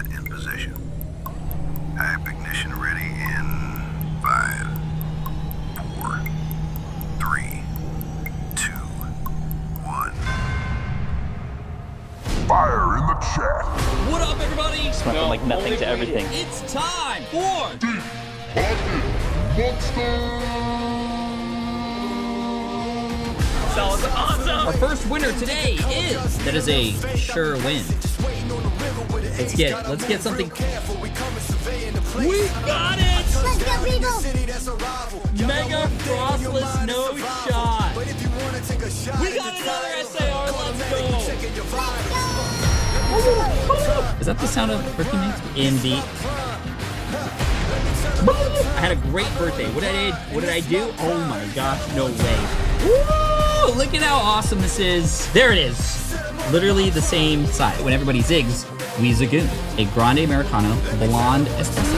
Start in position. Hype ignition ready in 5, 4, 3, 2, 1. Fire in the chat. What up, everybody? Went from like nothing to everything. It's time for That was awesome. our first winner today is. That is a sure win. Let's get it. Let's get something. We got it! Let's go, people! Mega frostless no shot. We got another SAR. Let's go. Is that the sound of birthday makes? Indeed. I had a great birthday. What did I do? Oh my gosh, no way. Woo! Look at how awesome this is. There it is. Literally the same size. When everybody zigs, we zagoon. A grande Americano, blonde espresso.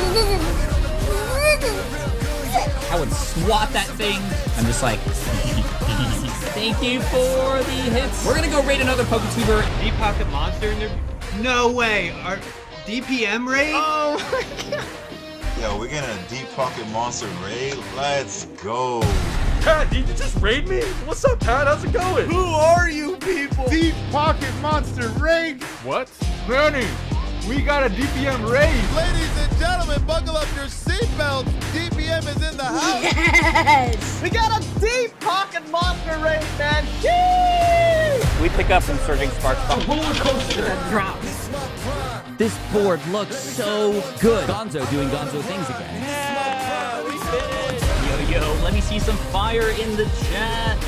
I would swat that thing. I'm just like, thank you for the hits. We're gonna go raid another PokeTuber. Deep Pocket Monster in there? No way. Our DPM raid? Oh my god. Yo, we're getting a Deep Pocket Monster raid. Let's go. Pat, did you just raid me? What's up, Pat? How's it going? Who are you people? Deep Pocket Monster raid. What? Manny, we got a DPM raid. Ladies and gentlemen, buckle up your seatbelts. DPM is in the house. Yes! We got a Deep Pocket Monster raid, man. Yay! We pick up some Surging Sparks. Roller coaster that drops. This board looks so good. Gonzo doing Gonzo things again. Yeah, we did it. Yo, let me see some fire in the chat.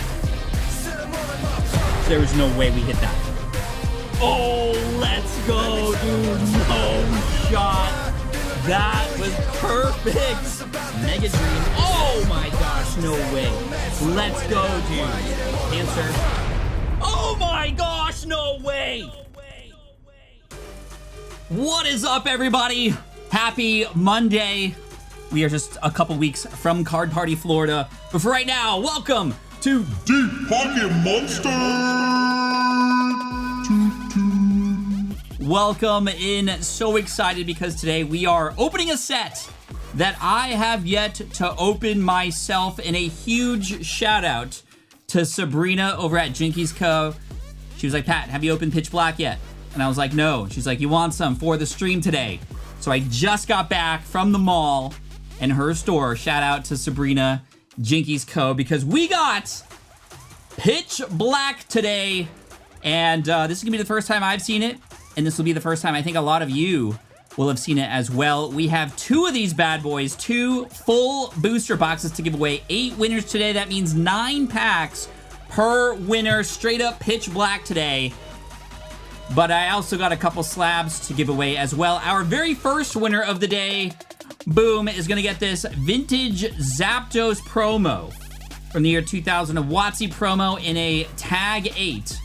There's no way we hit that. Oh, let's go, dude. No shot. That was perfect. Mega Dream. Oh my gosh, no way. Let's go, dude. Cancer. Oh my gosh, no way. What is up, everybody? Happy Monday. We are just a couple weeks from Card Party, Florida. But for right now, welcome to Deep Pocket Monster. Welcome in. So excited because today we are opening a set that I have yet to open myself, and a huge shout out to Sabrina over at Jinkies Co. She was like, Pat, have you opened Pitch Black yet? And I was like, no. She's like, you want some for the stream today? So I just got back from the mall and her store. Shout out to Sabrina, Jinkies Co. because we got Pitch Black today. And this is gonna be the first time I've seen it. And this will be the first time I think a lot of you will have seen it as well. We have 2 of these bad boys, 2 full booster boxes to give away. 8 winners today. That means 9 packs per winner. Straight up Pitch Black today. But I also got a couple slabs to give away as well. Our very first winner of the day, boom, is gonna get this vintage Zapdos promo from the year 2000, a WotC promo in a Tag 8.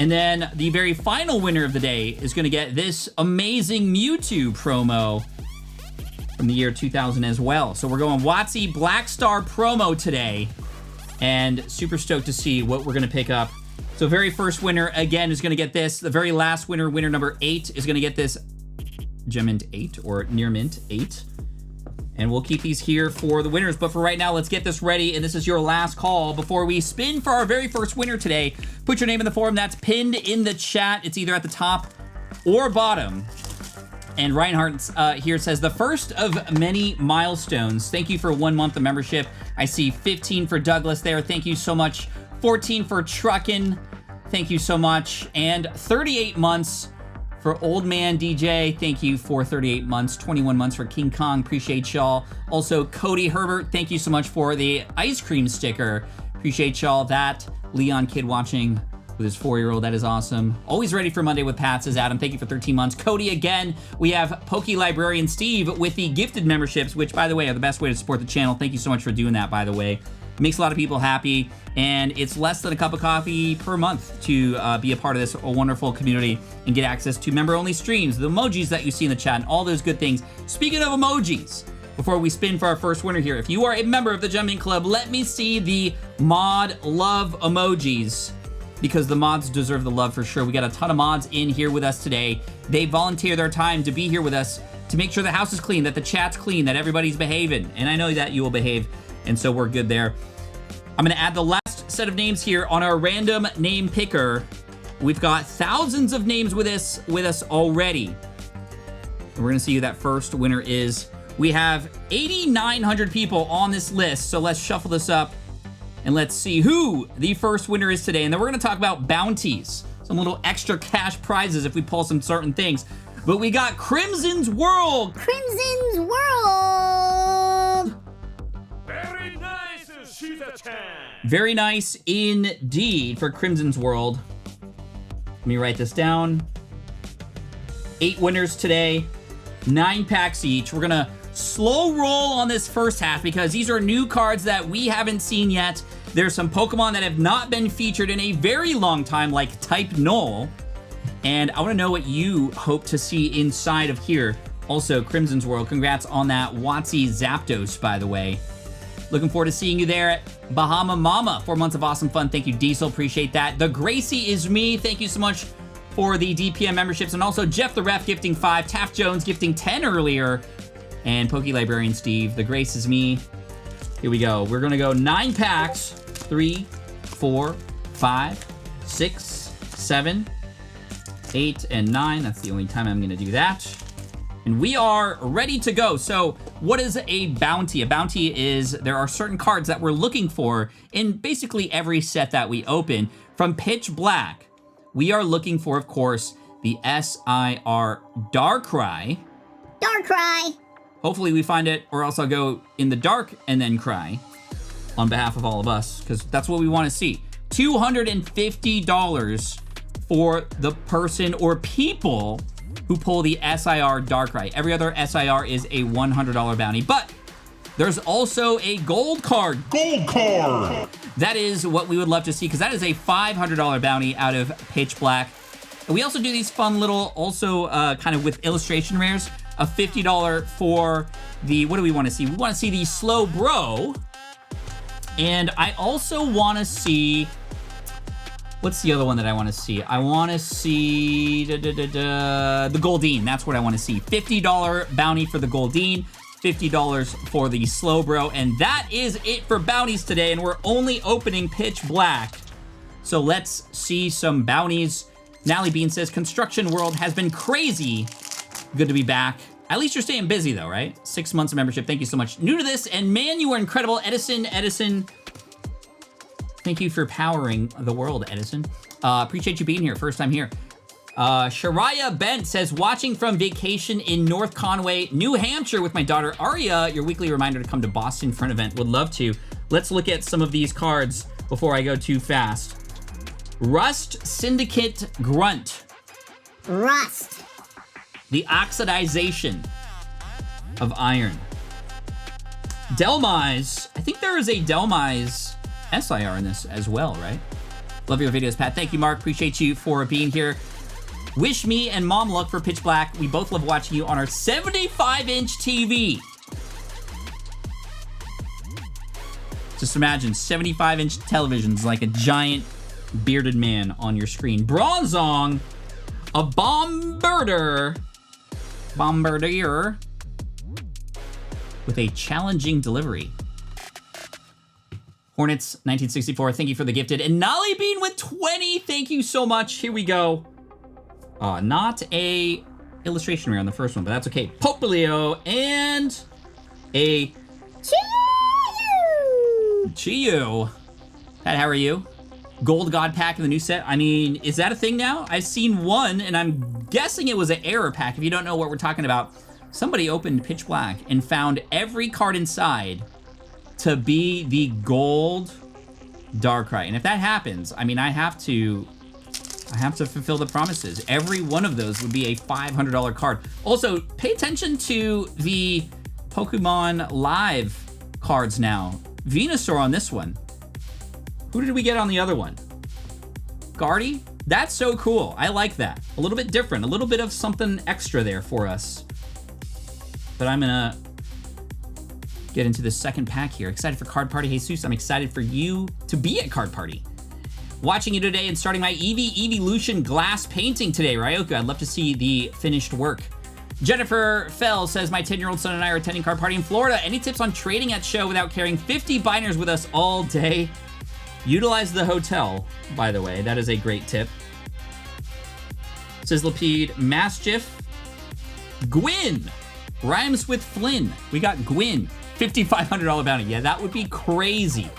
And then the very final winner of the day is gonna get this amazing Mewtwo promo from the year 2000 as well. So we're going WotC Black Star promo today, and super stoked to see what we're gonna pick up. So very first winner, again, is gonna get this. The very last winner, winner number 8, is gonna get this Gem Mint 8 or Near Mint 8. And we'll keep these here for the winners. But for right now, let's get this ready. And this is your last call before we spin for our very first winner today. Put your name in the form that's pinned in the chat. It's either at the top or bottom. And Reinhardt here says, the first of many milestones. Thank you for 1 month of membership. I see 15 for Douglas there. Thank you so much. 14 for Truckin'. Thank you so much. And 38 months for Old Man DJ. Thank you for 38 months. 21 months for King Kong. Appreciate y'all. Also, Cody Herbert, thank you so much for the ice cream sticker. Appreciate y'all. That Leon kid watching with his 4-year-old. That is awesome. Always ready for Monday with Pat, says Adam. Thank you for 13 months. Cody again. We have Poke Librarian Steve with the gifted memberships, which, by the way, are the best way to support the channel. Thank you so much for doing that, by the way. It makes a lot of people happy, and it's less than a cup of coffee per month to be a part of this wonderful community and get access to member-only streams, the emojis that you see in the chat, and all those good things. Speaking of emojis, before we spin for our first winner here, if you are a member of the Gem Mint Club, let me see the mod love emojis because the mods deserve the love for sure. We got a ton of mods in here with us today. They volunteer their time to be here with us to make sure the house is clean, that the chat's clean, that everybody's behaving. And I know that you will behave, and so we're good there. I'm gonna add the last set of names here on our random name picker. We've got thousands of names with us already. And we're gonna see who that first winner is. We have 8,900 people on this list, so let's shuffle this up and let's see who the first winner is today. And then we're gonna talk about bounties, some little extra cash prizes if we pull some certain things. But we got CrimsonsWorld. CrimsonsWorld. Very nice, Sheeta-chan. Very nice indeed for CrimsonsWorld. Let me write this down. 8 winners today, 9 packs each. We're gonna slow roll on this first half because these are new cards that we haven't seen yet. There's some Pokemon that have not been featured in a very long time, like Type Null. And I wanna know what you hope to see inside of here. Also, CrimsonsWorld, congrats on that WotC Zapdos, by the way. Looking forward to seeing you there at Bahama Mama. 4 months of awesome fun. Thank you, Diesel. Appreciate that. The Gracie is me. Thank you so much for the DPM memberships. And also Jeff the Ref gifting 5. Taft Jones gifting 10 earlier. And Poke Librarian Steve. The Grace is me. Here we go. We're going to go 9 packs. 3, 4, 5, 6, 7, 8, and 9. That's the only time I'm going to do that. And we are ready to go. So what is a bounty? A bounty is there are certain cards that we're looking for in basically every set that we open. From Pitch Black, we are looking for, of course, the SIR Darkrai. Darkrai. Hopefully we find it, or else I'll go in the dark and then cry on behalf of all of us, because that's what we want to see. $250 for the person or people who pull the SIR Darkrai. Every other SIR is a $100 bounty, but there's also a gold card. Gold card! That is what we would love to see, because that is a $500 bounty out of Pitch Black. And we also do these fun little, also kind of with illustration rares, a $50 for the, what do we want to see? We want to see the Slow Bro. And I also want to see, what's the other one that I want to see? I want to see the Goldeen. That's what I want to see. $50 bounty for the Goldeen, $50 for the Slowbro, and that is it for bounties today, and we're only opening Pitch Black. So let's see some bounties. Nally Bean says, Construction World has been crazy. Good to be back. At least you're staying busy though, right? 6 months of membership. Thank you so much. New to this, and man, you are incredible. Edison, thank you for powering the world, Edison. Appreciate you being here, first time here. Shariah Bent says, watching from vacation in North Conway, New Hampshire with my daughter Aria. Your weekly reminder to come to Boston for an event. Would love to. Let's look at some of these cards before I go too fast. Rust Syndicate Grunt. Rust. The oxidization of iron. Delmise. I think there is a Delmise SIR in this as well, right? Love your videos, Pat. Thank you, Mark. Appreciate you for being here. Wish me and Mom luck for Pitch Black. We both love watching you on our 75-inch TV. Just imagine 75-inch televisions like a giant bearded man on your screen. Bronzong, a bombardier with a challenging delivery. Hornets 1964, thank you for the gifted. And Nolly Bean with 20, thank you so much. Here we go. Not a illustration rare on the first one, but that's okay. Popplio and a Chiyu. Pat, how are you? Gold God pack in the new set. I mean, is that a thing now? I've seen one, and I'm guessing it was an error pack. If you don't know what we're talking about, somebody opened Pitch Black and found every card inside to be the gold Darkrai. And if that happens, I mean, I have to fulfill the promises. Every one of those would be a $500 card. Also, pay attention to the Pokemon Live cards now. Venusaur on this one. Who did we get on the other one? Guardy? That's so cool. I like that. A little bit different. A little bit of something extra there for us. But I'm gonna get into the second pack here. Excited for Card Party. Jesus, I'm excited for you to be at Card Party. Watching you today and starting my Evolution glass painting today, Ryoku. I'd love to see the finished work. Jennifer Fell says, my 10-year-old son and I are attending card party in Florida. Any tips on trading at show without carrying 50 binders with us all day? Utilize the hotel, by the way. That is a great tip. Says Lapede, Mastiff, Gwyn. Rhymes with Flynn. We got Gwyn. $5,500 bounty. Yeah, that would be crazy.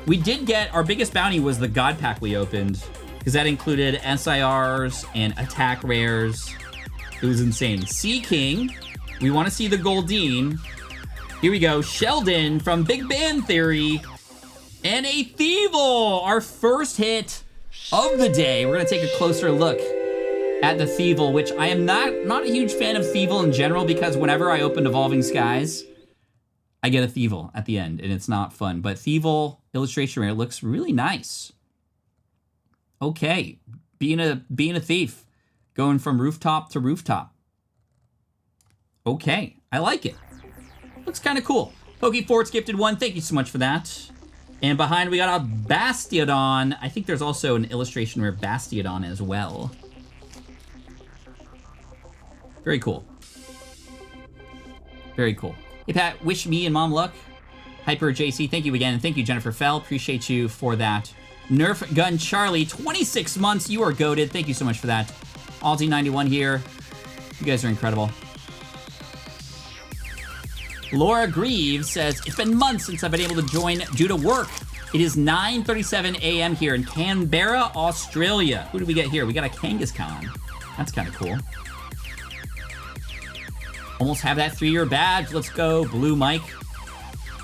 We did get, our biggest bounty was the God Pack we opened, because that included SIRs and attack rares. It was insane. Sea King. We want to see the Goldeen. Here we go. Sheldon from Big Bang Theory. And a Thievel, our first hit of the day. We're going to take a closer look at the Thievel, which I am not a huge fan of Thievel in general, because whenever I open Evolving Skies, I get a Thievel at the end, and it's not fun. But Thievel illustration rare looks really nice. Okay, being a thief, going from rooftop to rooftop. Okay, I like it. Looks kind of cool. Pokeforts gifted one. Thank you so much for that. And behind we got a Bastiodon. I think there's also an illustration rare Bastiodon as well. Very cool. Very cool. Hey, Pat, wish me and Mom luck. Hyper JC, thank you again. And thank you, Jennifer Fell. Appreciate you for that. Nerf Gun Charlie, 26 months. You are goated. Thank you so much for that. Alti91 here. You guys are incredible. Laura Greaves says, it's been months since I've been able to join due to work. It is 9:37 a.m. here in Canberra, Australia. Who do we get here? We got a Kangaskhan. That's kind of cool. Almost have that 3-year badge. Let's go, Blue Mike.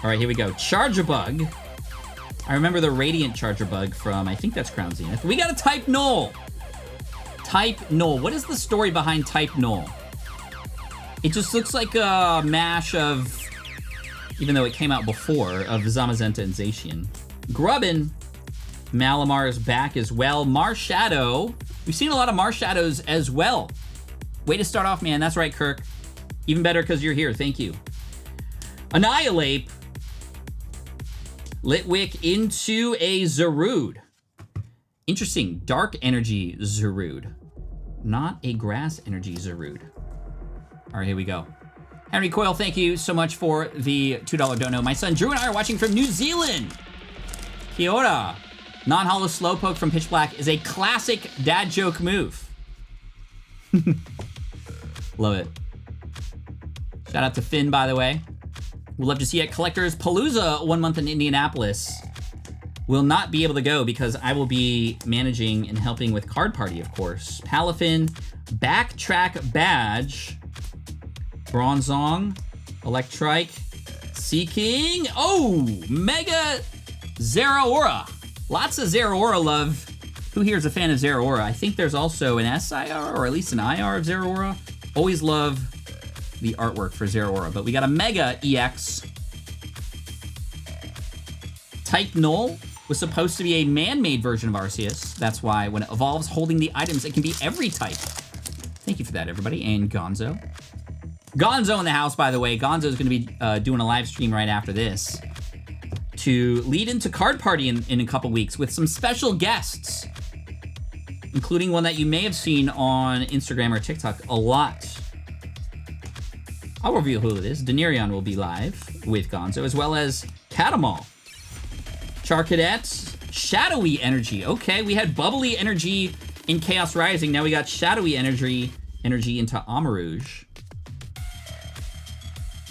All right, here we go. Charger Bug. I remember the Radiant Charger Bug from, I think that's Crown Zenith. We got a Type Null. Type Null. What is the story behind Type Null? It just looks like a mash of, even though it came out before, of Zamazenta and Zacian. Grubbin. Malamar is back as well. Marshadow. We've seen a lot of Marshadows as well. Way to start off, man. That's right, Kirk. Even better because you're here. Thank you. Annihilate. Litwick into a Zarude. Interesting. Dark Energy Zarude. Not a Grass Energy Zarude. All right, here we go. Henry Coyle, thank you so much for the $2 dono. My son Drew and I are watching from New Zealand. Kia ora. Non-hollow Slowpoke from Pitch Black is a classic dad joke move. Love it. Shout out to Finn, by the way. We'd love to see you at Collectors Palooza 1 month in Indianapolis. Will not be able to go because I will be managing and helping with Card Party, of course. Palafin, Backtrack Badge, Bronzong, Electrike, Seeking. Oh, Mega Zeraora. Lots of Zeraora love. Who here is a fan of Zeraora? I think there's also an SIR or at least an IR of Zeraora. Always love the artwork for Zeraora, but we got a Mega EX. Type Null was supposed to be a man-made version of Arceus. That's why when it evolves holding the items, it can be every type. Thank you for that, everybody. And Gonzo. Gonzo in the house, by the way. Gonzo's going to be doing a live stream right after this to lead into Card Party in a couple weeks with some special guests, including one that you may have seen on Instagram or TikTok a lot. I'll reveal who it is. Denarion will be live with Gonzo, as well as Catamal. Charcadet, Shadowy Energy. Okay, we had Bubbly Energy in Chaos Rising. Now we got Shadowy Energy into Amarouge.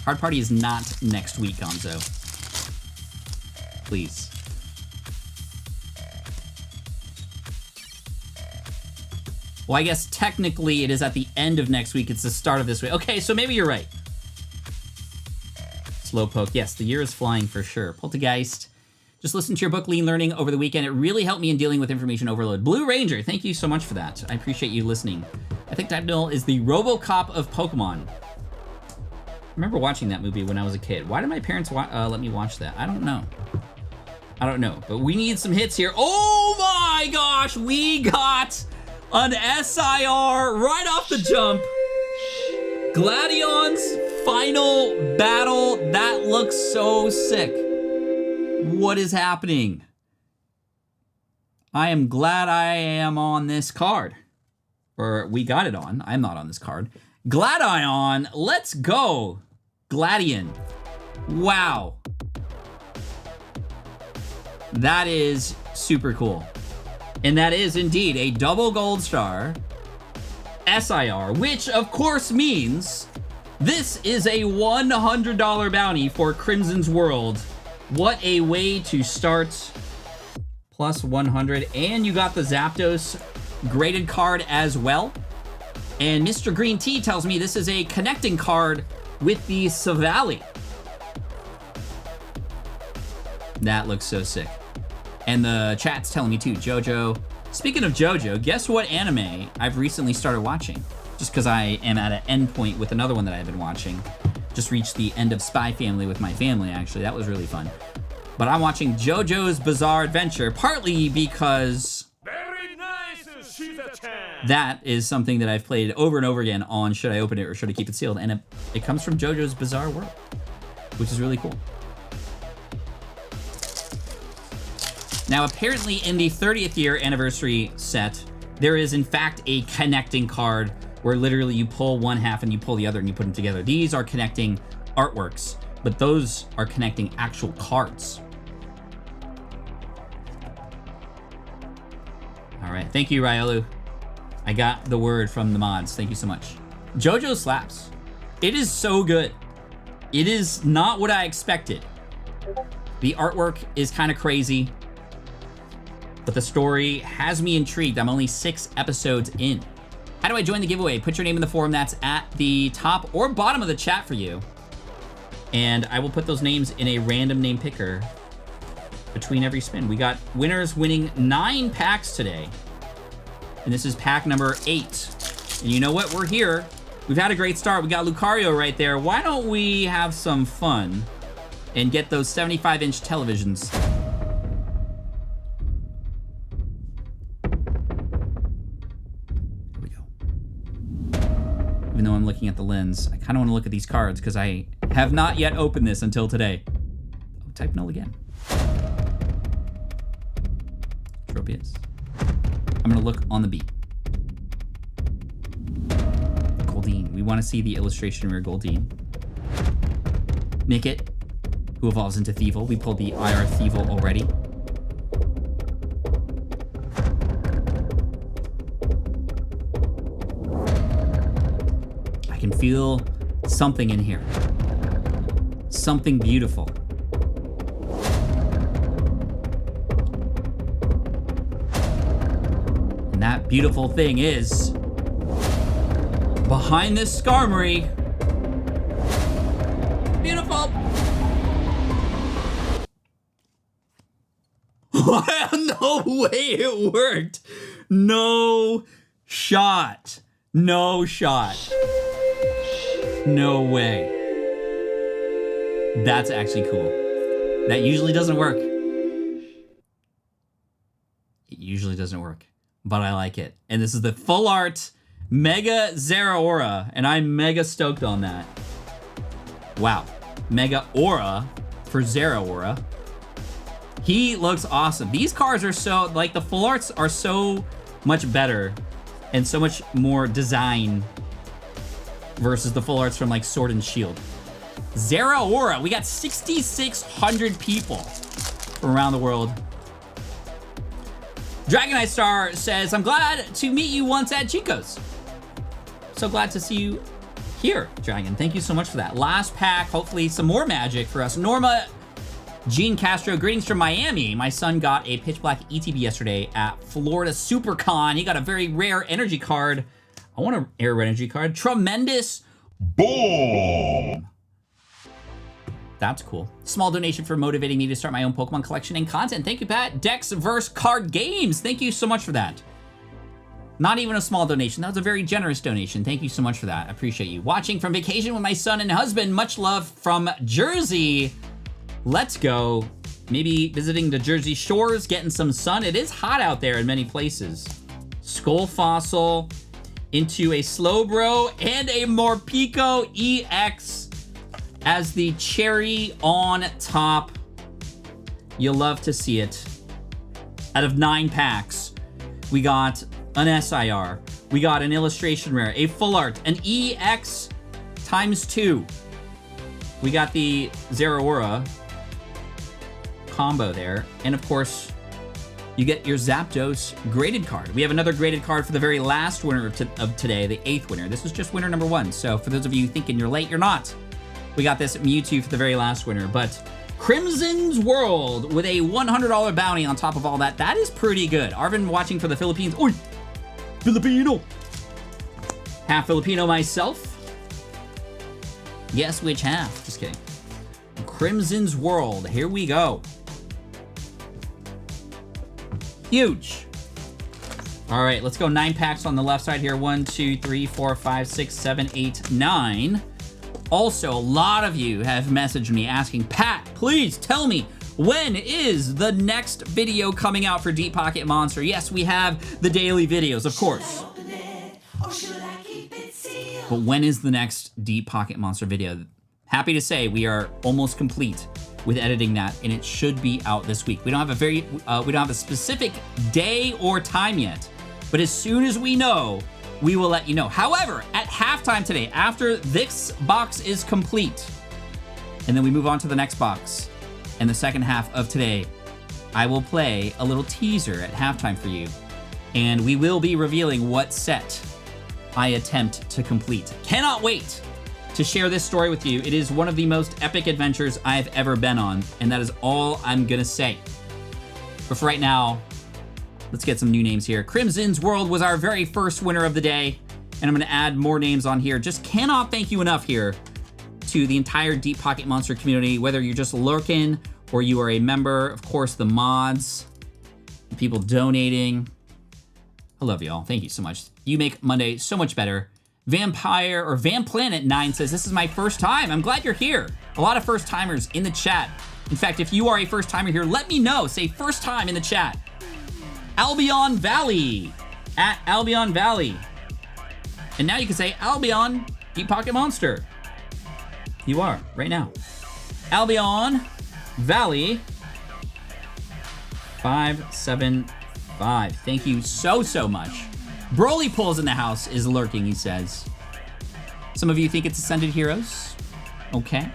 Card Party is not next week, Gonzo. Please. Well, I guess technically it is at the end of next week. It's the start of this week. Okay, so maybe you're right. Slowpoke. Yes, the year is flying for sure. Poltergeist. Just listen to your book, Lean Learning, over the weekend. It really helped me in dealing with information overload. Blue Ranger, thank you so much for that. I appreciate you listening. I think Type Null is the RoboCop of Pokemon. I remember watching that movie when I was a kid. Why did my parents let me watch that? I don't know. I don't know, but we need some hits here. Oh my gosh, we got an SIR right off the jump. Gladion's final battle. That looks so sick. What is happening? I am glad I am on this card. Or we got it on. I'm not on this card. Gladion, let's go. Gladion. Wow. That is super cool. And that is indeed a double gold star SIR, which of course means this is a $100 bounty for CrimsonsWorld. What a way to start. Plus 100. And you got the Zapdos graded card as well. And Mr. Green Tea tells me this is a connecting card with the Savali. That looks so sick. And the chat's telling me too, JoJo. Speaking of JoJo, guess what anime I've recently started watching? Just because I am at an end point with another one that I've been watching. Just reached the end of Spy Family with my family, actually. That was really fun. But I'm watching JoJo's Bizarre Adventure, partly because Very nice, Shiza-chan. that is something that I've played over and over again on Should I Open It or Should I Keep It Sealed? And it comes from JoJo's Bizarre World, which is really cool. Now, apparently in the 30th year anniversary set, there is in fact a connecting card where literally you pull one half and you pull the other and you put them together. These are connecting artworks, but those are connecting actual cards. All right, thank you, Ryolu. I got the word from the mods. Thank you so much. JoJo slaps. It is so good. It is not what I expected. The artwork is kind of crazy, but the story has me intrigued. I'm only 6 episodes in. How do I join the giveaway? Put your name in the form that's at the top or bottom of the chat for you. And I will put those names in a random name picker between every spin. We got winners winning 9 packs today. And this is pack number 8. And you know what? We're here. We've had a great start. We got Lucario right there. Why don't we have some fun and get those 75-inch televisions? Here we go. Even though I'm looking at the lens, I kind of want to look at these cards because I have not yet opened this until today. Oh, type null again. Tropius. I'm gonna look on the beat. Goldeen. We want to see the illustration where Goldeen. Nickit, who evolves into Thievul. We pulled the IR Thievul already. I can feel something in here. Something beautiful. And that beautiful thing is behind this Skarmory. Beautiful. No way it worked. No shot. No shot. No way. That's actually cool. That usually doesn't work. It usually doesn't work, but I like it. And this is the full art Mega Zeraora, and I'm mega stoked on that. Wow. Mega Aura for Zeraora. He looks awesome. These cards are so, like, the full arts are so much better and so much more design versus the full arts from, like, Sword and Shield. Zeraora, we got 6,600 people from around the world. Dragonite Star says, I'm glad to meet you once at Chico's. So glad to see you here, Dragon. Thank you so much for that. Last pack, hopefully some more magic for us. Norma Gene Castro, greetings from Miami. My son got a Pitch Black ETB yesterday at Florida SuperCon. He got a very rare energy card. I want a rare energy card. Tremendous Boom! That's cool. Small donation for motivating me to start my own Pokemon collection and content. Thank you, Pat. Dexverse Card Games. Thank you so much for that. Not even a small donation. That was a very generous donation. Thank you so much for that. I appreciate you. Watching from vacation with my son and husband. Much love from Jersey. Let's go. Maybe visiting the Jersey shores, getting some sun. It is hot out there in many places. Skull Fossil into a Slowbro and a Morpeko EX as the cherry on top. You'll love to see it. out of 9 packs. We got an SIR. We got an illustration rare, a full art, an EX ×2. We got the Zeraora combo there. And of course, you get your Zapdos graded card. We have another graded card for the very last winner of today, the 8th winner. This was just winner number 1. So for those of you thinking you're late, you're not. We got this Mewtwo for the very last winner. But CrimsonsWorld with a $100 bounty on top of all that. That is pretty good. Arvin watching for the Philippines. Oi! Filipino! Half Filipino myself. Guess which half? Just kidding. CrimsonsWorld. Here we go. Huge. All right, let's go 9 packs on the left side here. 1, 2, 3, 4, 5, 6, 7, 8, 9. Also, a lot of you have messaged me asking, Pat, please tell me, when is the next video coming out for Deep Pocket Monster? Yes, we have the daily videos, of course. But when is the next Deep Pocket Monster video? Happy to say we are almost complete with editing that, and it should be out this week. We don't have a specific day or time yet, but as soon as we know, we will let you know. However, at halftime today, after this box is complete, and then we move on to the next box, and the second half of today, I will play a little teaser at halftime for you, and we will be revealing what set I attempt to complete. Cannot wait to share this story with you. It is one of the most epic adventures I've ever been on, and that is all I'm gonna say. But for right now, let's get some new names here. CrimsonsWorld was our very first winner of the day, and I'm gonna add more names on here. Just cannot thank you enough here to the entire Deep Pocket Monster community, whether you're just lurking or you are a member, of course, the mods, the people donating. I love you all. Thank you so much. You make Monday so much better. Vampire or Vamplanet 9 says, this is my first time. I'm glad you're here. A lot of first timers in the chat. In fact, if you are a first timer here, let me know. Say first time in the chat. Albion Valley at Albion Valley. And now you can say Albion Deep Pocket Monster. You are right now. Albion Valley 575. Thank you so much. Broly Pulls in the house is lurking, he says. Some of you think it's Ascended Heroes. Okay.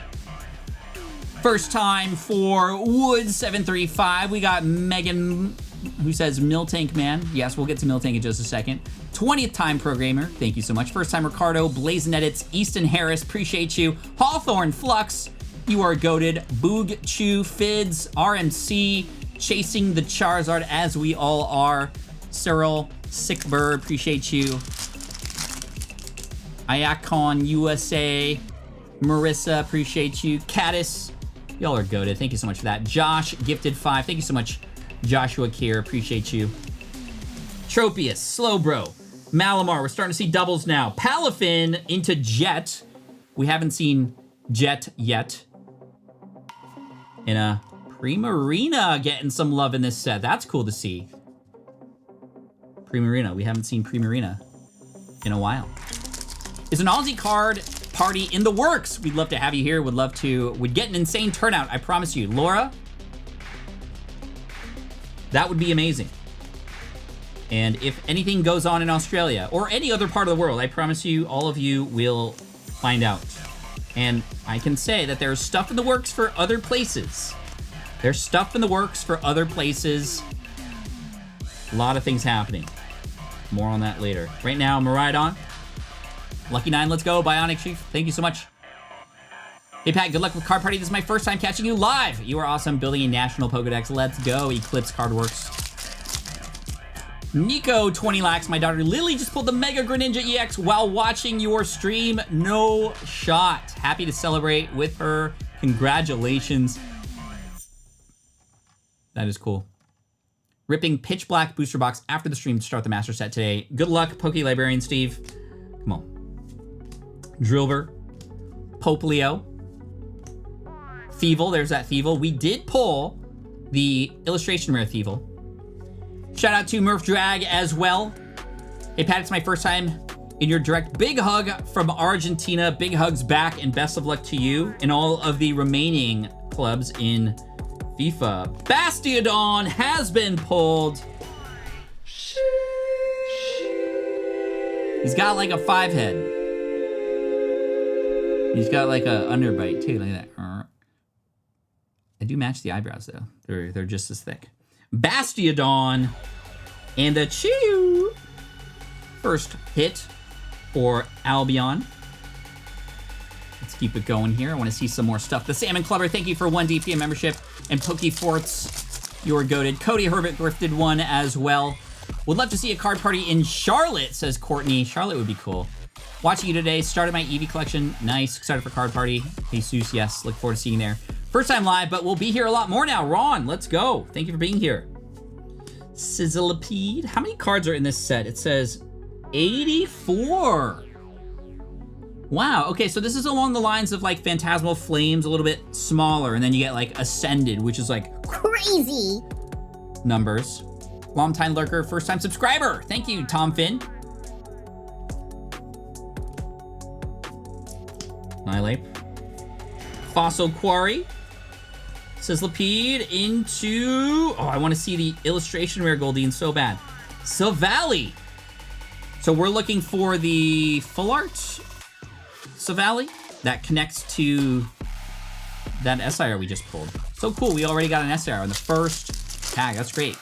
First time for Wood735. We got Megan, who says Miltank Man. Yes, we'll get to Miltank in just a second. 20th time programmer. Thank you so much. First time Ricardo, Blazing Edits, Easton Harris. Appreciate you. Hawthorne Flux. You are goated. Boog Chew, Fids, RMC. Chasing the Charizard as we all are. Cyril, Sick Bird, appreciate you. Iacon USA, Marissa, appreciate you. Caddis, y'all are goated. Thank you so much for that. Josh, Gifted 5, thank you so much. Joshua Kier, appreciate you. Tropius, Slowbro, Malamar, we're starting to see doubles now. Palafin into Jet. We haven't seen Jet yet. And Primarina getting some love in this set. That's cool to see. Primarina. We haven't seen Primarina in a while. Is an Aussie card party in the works? We'd love to have you here. Would get an insane turnout, I promise you. Laura, that would be amazing. And if anything goes on in Australia or any other part of the world, I promise you, all of you will find out. And I can say that there's stuff in the works for other places. There's stuff in the works for other places. A lot of things happening. More on that later. Right now, Maridon. Lucky 9, let's go. Bionic Chief, thank you so much. Hey Pat, good luck with Card Party. This is my first time catching you live. You are awesome. Building a national Pokedex. Let's go. Eclipse Cardworks. Nico 20 lakhs. My daughter Lily just pulled the Mega Greninja EX while watching your stream. No shot. Happy to celebrate with her. Congratulations. That is cool. Ripping Pitch Black booster box after the stream to start the master set today. Good luck, Poke Librarian Steve. Come on. Drillbur. Poplio. Thievul, there's that Thievul. We did pull the illustration rare Thievul. Shout out to Murph Drag as well. Hey Pat, it's my first time in your direct. Big hug from Argentina. Big hugs back and best of luck to you and all of the remaining clubs in FIFA. Bastiodon has been pulled. He's got like a 5 head. He's got like a underbite too, like that. I do match the eyebrows though. They're just as thick. Bastiodon and a Chew. First hit for Albion. Let's keep it going here. I want to see some more stuff. The Salmon Clubber, thank you for 1 DPM membership. And Pokeforts, you're goated. Cody Herbert grifted 1 as well. Would love to see a card party in Charlotte, says Courtney. Charlotte would be cool. Watching you today. Started my Eevee collection. Nice. Excited for card party. Jesus, yes. Look forward to seeing you there. First time live, but we'll be here a lot more now. Ron, let's go. Thank you for being here. Sizzlipede. How many cards are in this set? It says 84. Wow, okay, so this is along the lines of like Phantasmal Flames, a little bit smaller, and then you get like Ascended, which is like Crazy. numbers. Long time lurker, first time subscriber. Thank you, Tom Finn. Annihilate. Fossil Quarry. Sizzlipede into... Oh, I want to see the illustration rare Goldeen so bad. Silvally. So we're looking for the full art Silvally that connects to that SIR we just pulled. So cool, we already got an SIR on the first tag. That's great.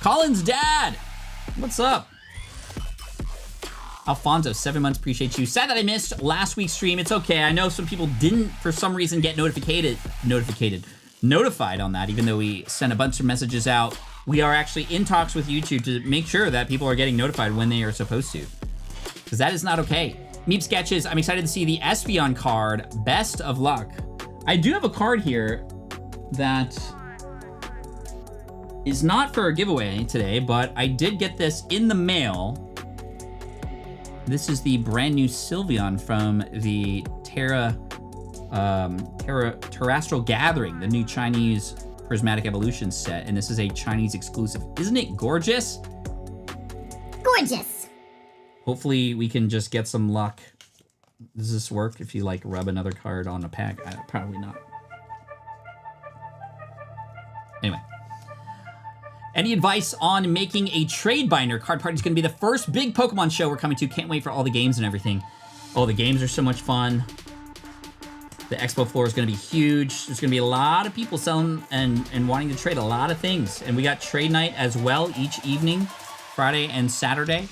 Colin's dad, what's up? Alfonso, 7 months, appreciate you. Sad that I missed last week's stream. It's okay. I know some people didn't, for some reason, get notified on that, even though we sent a bunch of messages out. We are actually in talks with YouTube to make sure that people are getting notified when they are supposed to, because that is not okay. Meep Sketches, I'm excited to see the Espeon card. Best of luck. I do have a card here that is not for a giveaway today, but I did get this in the mail. This is the brand new Sylveon from the Terrestrial Gathering, the new Chinese Prismatic Evolution set, and this is a Chinese exclusive. Isn't it gorgeous? Gorgeous. Hopefully we can just get some luck. Does this work if you like rub another card on a pack? Probably not. Anyway. Any advice on making a trade binder? Card Party is going to be the first big Pokemon show we're coming to. Can't wait for all the games and everything. Oh, the games are so much fun. The expo floor is going to be huge. There's going to be a lot of people selling and wanting to trade a lot of things. And we got trade night as well each evening, Friday and Saturday.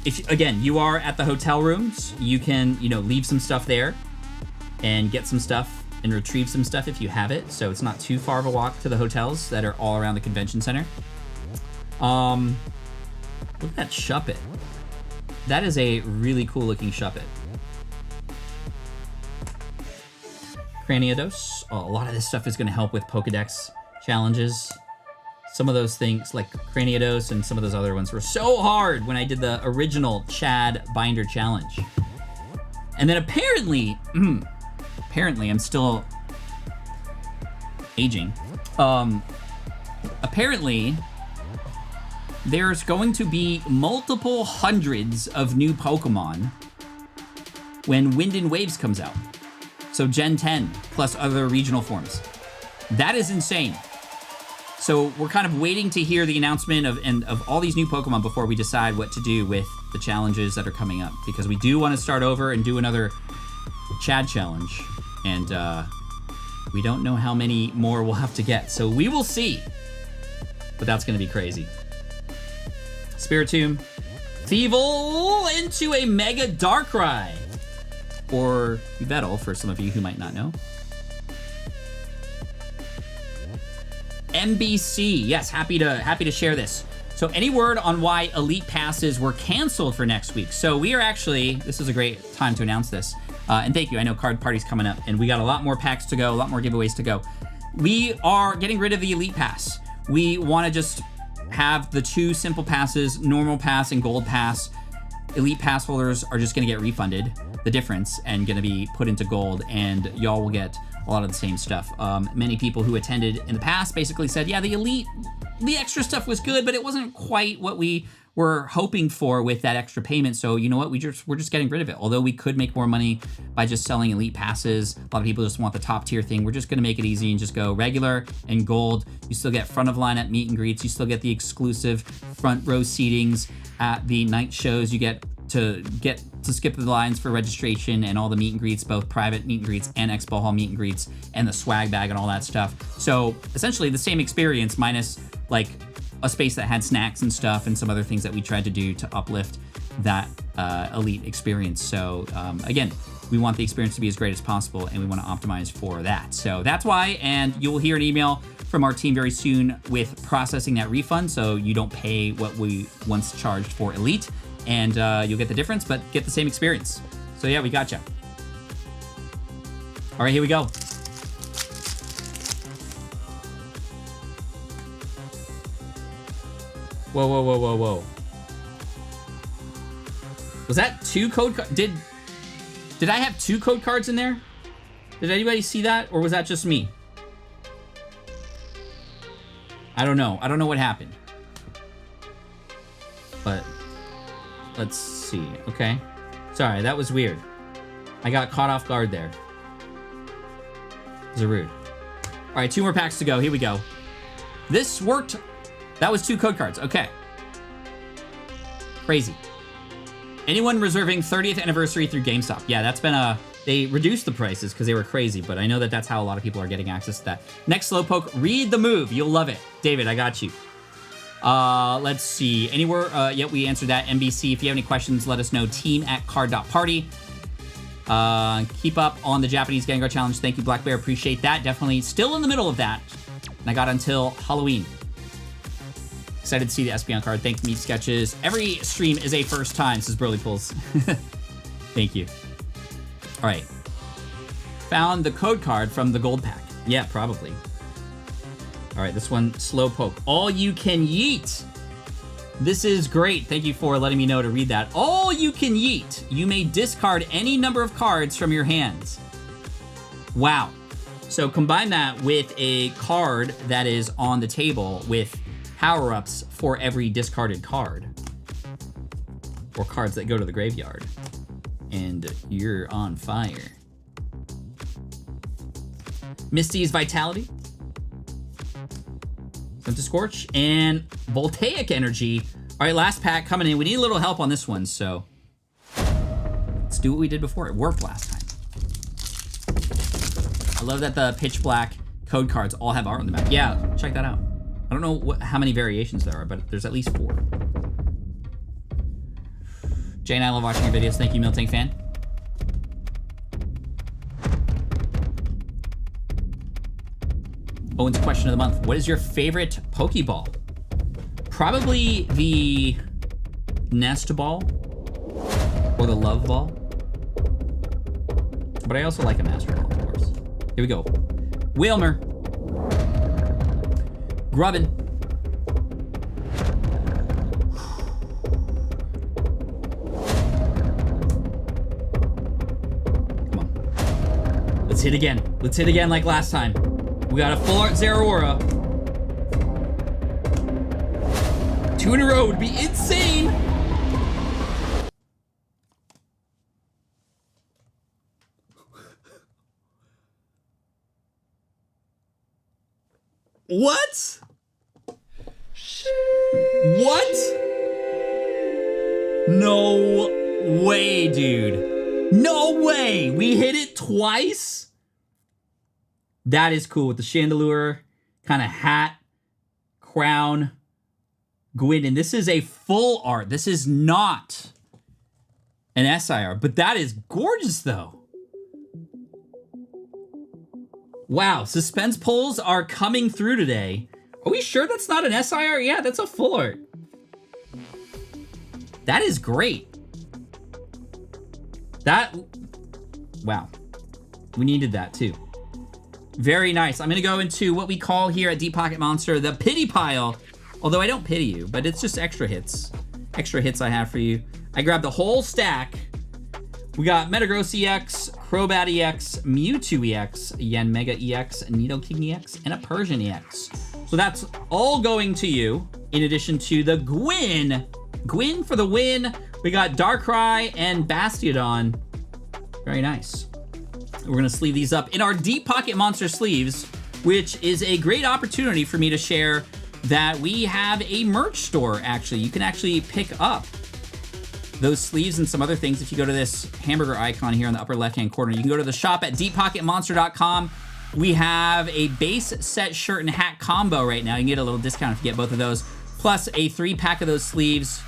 If again, you are at the hotel rooms, you can, leave some stuff there and get some stuff and retrieve some stuff if you have it. So it's not too far of a walk to the hotels that are all around the convention center. Look at that Shuppet. That is a really cool looking Shuppet. Craniados. Oh, a lot of this stuff is going to help with Pokedex challenges. Some of those things, like Craniados and some of those other ones, were so hard when I did the original Chad Binder challenge. And then apparently, I'm still aging. Apparently, there's going to be multiple hundreds of new Pokemon when Wind and Waves comes out. So Gen 10 plus other regional forms. That is insane. So we're kind of waiting to hear the announcement of all these new Pokemon before we decide what to do with the challenges that are coming up, because we do want to start over and do another Chad challenge, and we don't know how many more we'll have to get, so we will see. But that's going to be crazy. Spiritomb, Thievul into a Mega Darkrai, or Yveltal for some of you who might not know. MBC, yes, happy to share this. So any word on why Elite Passes were canceled for next week? So we are actually, this is a great time to announce this. And thank you, I know Card Party's coming up, and we got a lot more packs to go, a lot more giveaways to go. We are getting rid of the Elite Pass. We want to just have the 2 simple passes, Normal Pass and Gold Pass. Elite Pass holders are just going to get refunded the difference and going to be put into Gold, and y'all will get a lot of the same stuff. Many people who attended in the past basically said, yeah, the extra stuff was good, but it wasn't quite what we we're hoping for with that extra payment. So you know what? We're just getting rid of it. Although we could make more money by just selling elite passes. A lot of people just want the top tier thing. We're just gonna make it easy and just go regular and gold. You still get front of line at meet and greets. You still get the exclusive front row seatings at the night shows. You get to skip the lines for registration and all the meet and greets, both private meet and greets and Expo Hall meet and greets, and the swag bag and all that stuff. So essentially the same experience minus like a space that had snacks and stuff and some other things that we tried to do to uplift that elite experience. So again, we want the experience to be as great as possible, and we want to optimize for that. So that's why, and you'll hear an email from our team very soon with processing that refund, so you don't pay what we once charged for elite, and you'll get the difference, but get the same experience. So yeah, we gotcha. All right, here we go. Whoa, whoa, whoa, whoa, whoa. Was that 2 code cards? Did I have 2 code cards in there? Did anybody see that, or was that just me? I don't know. I don't know what happened. But let's see. Okay. Sorry, that was weird. I got caught off guard there. Those are rude. All right, 2 more packs to go. Here we go. This worked. That was 2 code cards. Okay. Crazy. Anyone reserving 30th anniversary through GameStop? Yeah, that's been they reduced the prices because they were crazy, but I know that that's how a lot of people are getting access to that. Next Slowpoke, read the move. You'll love it. David, I got you. Let's see. Anywhere? Yep, we answered that. NBC, if you have any questions, let us know. team@card.party. Keep up on the Japanese Gengar Challenge. Thank you, Black Bear. Appreciate that. Definitely still in the middle of that. And I got until Halloween. Excited to see the Espeon card. Thank me, Sketches. Every stream is a first time, says Burly Pulls. Thank you. All right. Found the code card from the gold pack. Yeah, probably. All right, this one, Slowpoke. All you can yeet. This is great. Thank you for letting me know to read that. All you can yeet. You may discard any number of cards from your hands. Wow. So combine that with a card that is on the table with power-ups for every discarded card. Or cards that go to the graveyard. And you're on fire. Misty's Vitality. Sent Scorch. And Voltaic Energy. All right, last pack coming in. We need a little help on this one, so let's do what we did before. It worked last time. I love that the Pitch Black code cards all have art on the back. Yeah, check that out. I don't know how many variations there are, but there's at least 4. Jay and I love watching your videos. Thank you, Miltank fan. Owen's question of the month. What is your favorite Pokeball? Probably the Nest Ball or the Love Ball. But I also like a Master Ball, of course. Here we go. Wilmer. Grubbin. Come on. Let's hit again. Let's hit again like last time. We got a full art Zeraora. 2 in a row would be insane. What? What? No way, dude. No way. We hit it twice? That is cool with the chandelier, kind of hat, crown, Gwyn. And this is a full art. This is not an SIR, but that is gorgeous though. Wow, suspense pulls are coming through today. Are we sure that's not an SIR? Yeah, that's a full art. That is great. Wow. We needed that too. Very nice. I'm gonna go into what we call here at Deep Pocket Monster, the pity pile. Although I don't pity you, but it's just extra hits. Extra hits I have for you. I grabbed the whole stack. We got Metagross EX, Crobat EX, Mewtwo EX, Yanmega EX, Nidoking EX, and a Persian EX. So that's all going to you, in addition to the Gwyn Gwyn for the win. We got Darkrai and Bastiodon. Very nice. We're gonna sleeve these up in our Deep Pocket Monster sleeves, which is a great opportunity for me to share that we have a merch store, actually. You can actually pick up those sleeves and some other things if you go to this hamburger icon here in the upper left-hand corner. You can go to the shop at deeppocketmonster.com. We have a base set shirt and hat combo right now. You can get a little discount if you get both of those, plus a 3-pack of those sleeves,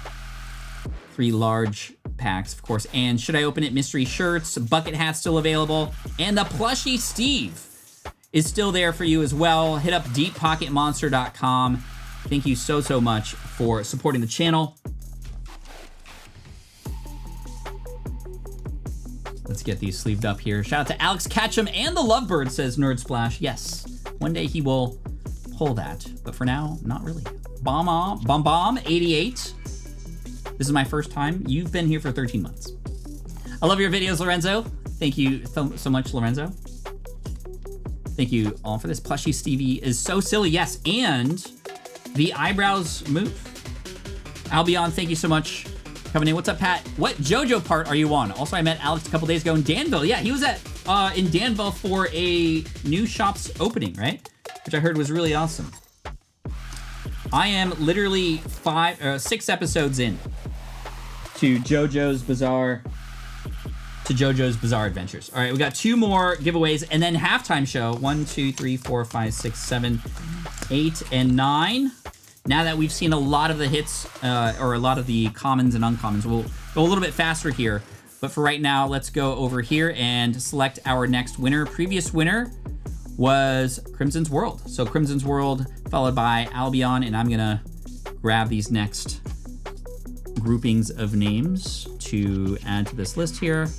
3 large packs, of course. And should I open it, mystery shirts, bucket hats still available, and the plushie Steve is still there for you as well. Hit up deeppocketmonster.com. Thank you so much for supporting the channel. Let's get these sleeved up here. Shout out to Alex Ketchum and the Lovebird, says Nerd Splash. Yes, one day he will pull that, but for now, not really. Bomb 88. This is my first time. You've been here for 13 months. I love your videos, Lorenzo. Thank you so much, Lorenzo. Thank you all for this. Plushie Stevie is so silly. Yes, and the eyebrows move. Albion, thank you so much for coming in. What's up, Pat? What JoJo part are you on? Also, I met Alex a couple days ago in Danville. Yeah, he was at in Danville for a new shop's opening, right? Which I heard was really awesome. I am literally 6 episodes in to JoJo's Bizarre Adventures. All right, we got 2 more giveaways and then halftime show. 1, 2, 3, 4, 5, 6, 7, 8, and 9. Now that we've seen a lot of the hits, or a lot of the commons and uncommons, we'll go a little bit faster here. But for right now, let's go over here and select our next winner. Previous winner was CrimsonsWorld. So CrimsonsWorld followed by Albion, and I'm gonna grab these next groupings of names to add to this list here.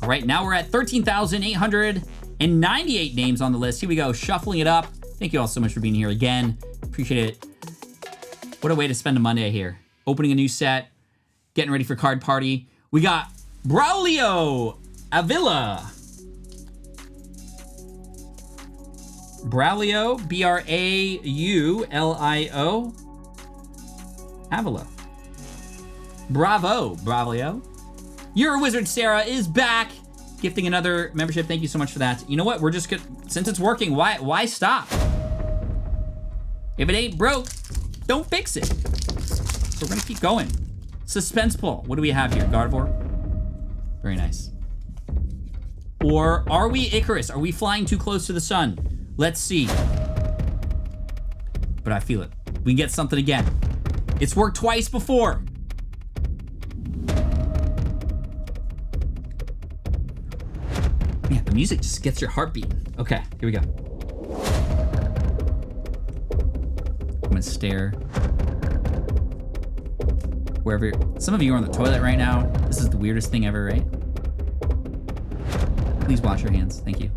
All right, now we're at 13,898 names on the list. Here we go, shuffling it up. Thank you all so much for being here again. Appreciate it. What a way to spend a Monday here. Opening a new set, getting ready for card party. We got Braulio Avila. Braulio, B-R-A-U-L-I-O. Avila. Bravo, Braulio. Your Wizard Sarah is back, gifting another membership. Thank you so much for that. You know what? We're just since it's working, why stop? If it ain't broke, don't fix it. So we're gonna keep going. Suspense pull. What do we have here? Gardevoir. Very nice. Or are we Icarus? Are we flying too close to the sun? Let's see. But I feel it. We can get something again. It's worked twice before. Man, the music just gets your heart beating. Okay, here we go. I'm gonna stare. Wherever, some of you are on the toilet right now. This is the weirdest thing ever, right? Please wash your hands, thank you.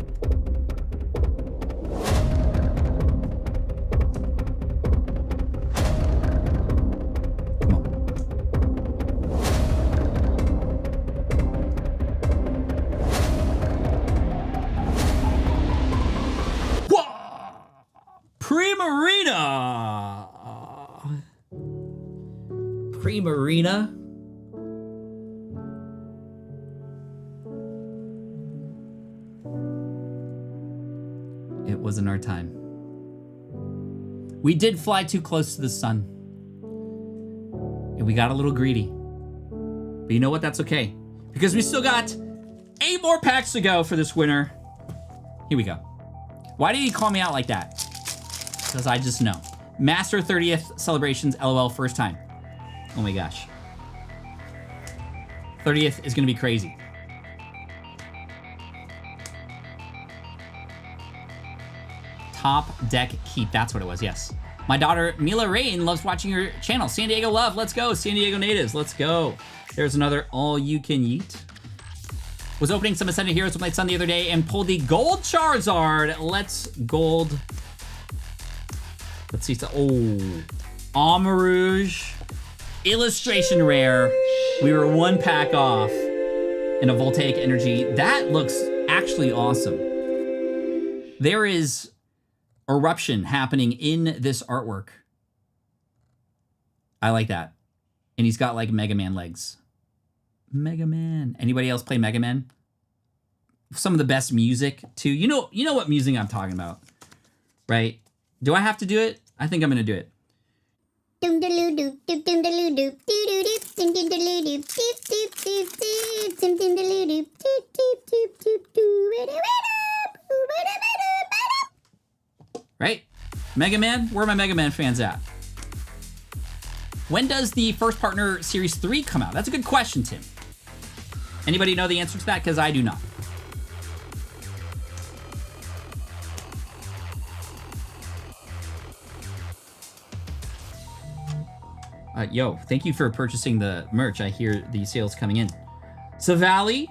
Come on. Whoa! Primarina! Primarina. It wasn't our time. We did fly too close to the sun. And we got a little greedy. But you know what? That's okay. Because we still got 8 more packs to go for this winner. Here we go. Why did he call me out like that? Because I just know. Master 30th celebrations, LOL, first time. Oh my gosh. 30th is gonna be crazy. Top deck keep, that's what it was, yes. My daughter, Mila Rain, loves watching your channel. San Diego love, let's go. San Diego natives, let's go. There's another all you can yeet. Was opening some Ascended Heroes with my son the other day and pulled the gold Charizard. Let's gold. Let's see, oh. Amarouge. Illustration rare. We were 1 pack off in a Voltaic Energy. That looks actually awesome. There is eruption happening in this artwork. I like that. And he's got like Mega Man legs. Mega Man. Anybody else play Mega Man? Some of the best music too. You know what music I'm talking about, right? Do I have to do it? I think I'm gonna do it. Right? Mega Man? Where are my Mega Man fans at? When does the First Partner Series 3 come out? That's a good question, Tim. Anybody know the answer to that? Because I do not. Yo, thank you for purchasing the merch. I hear the sales coming in. Savali,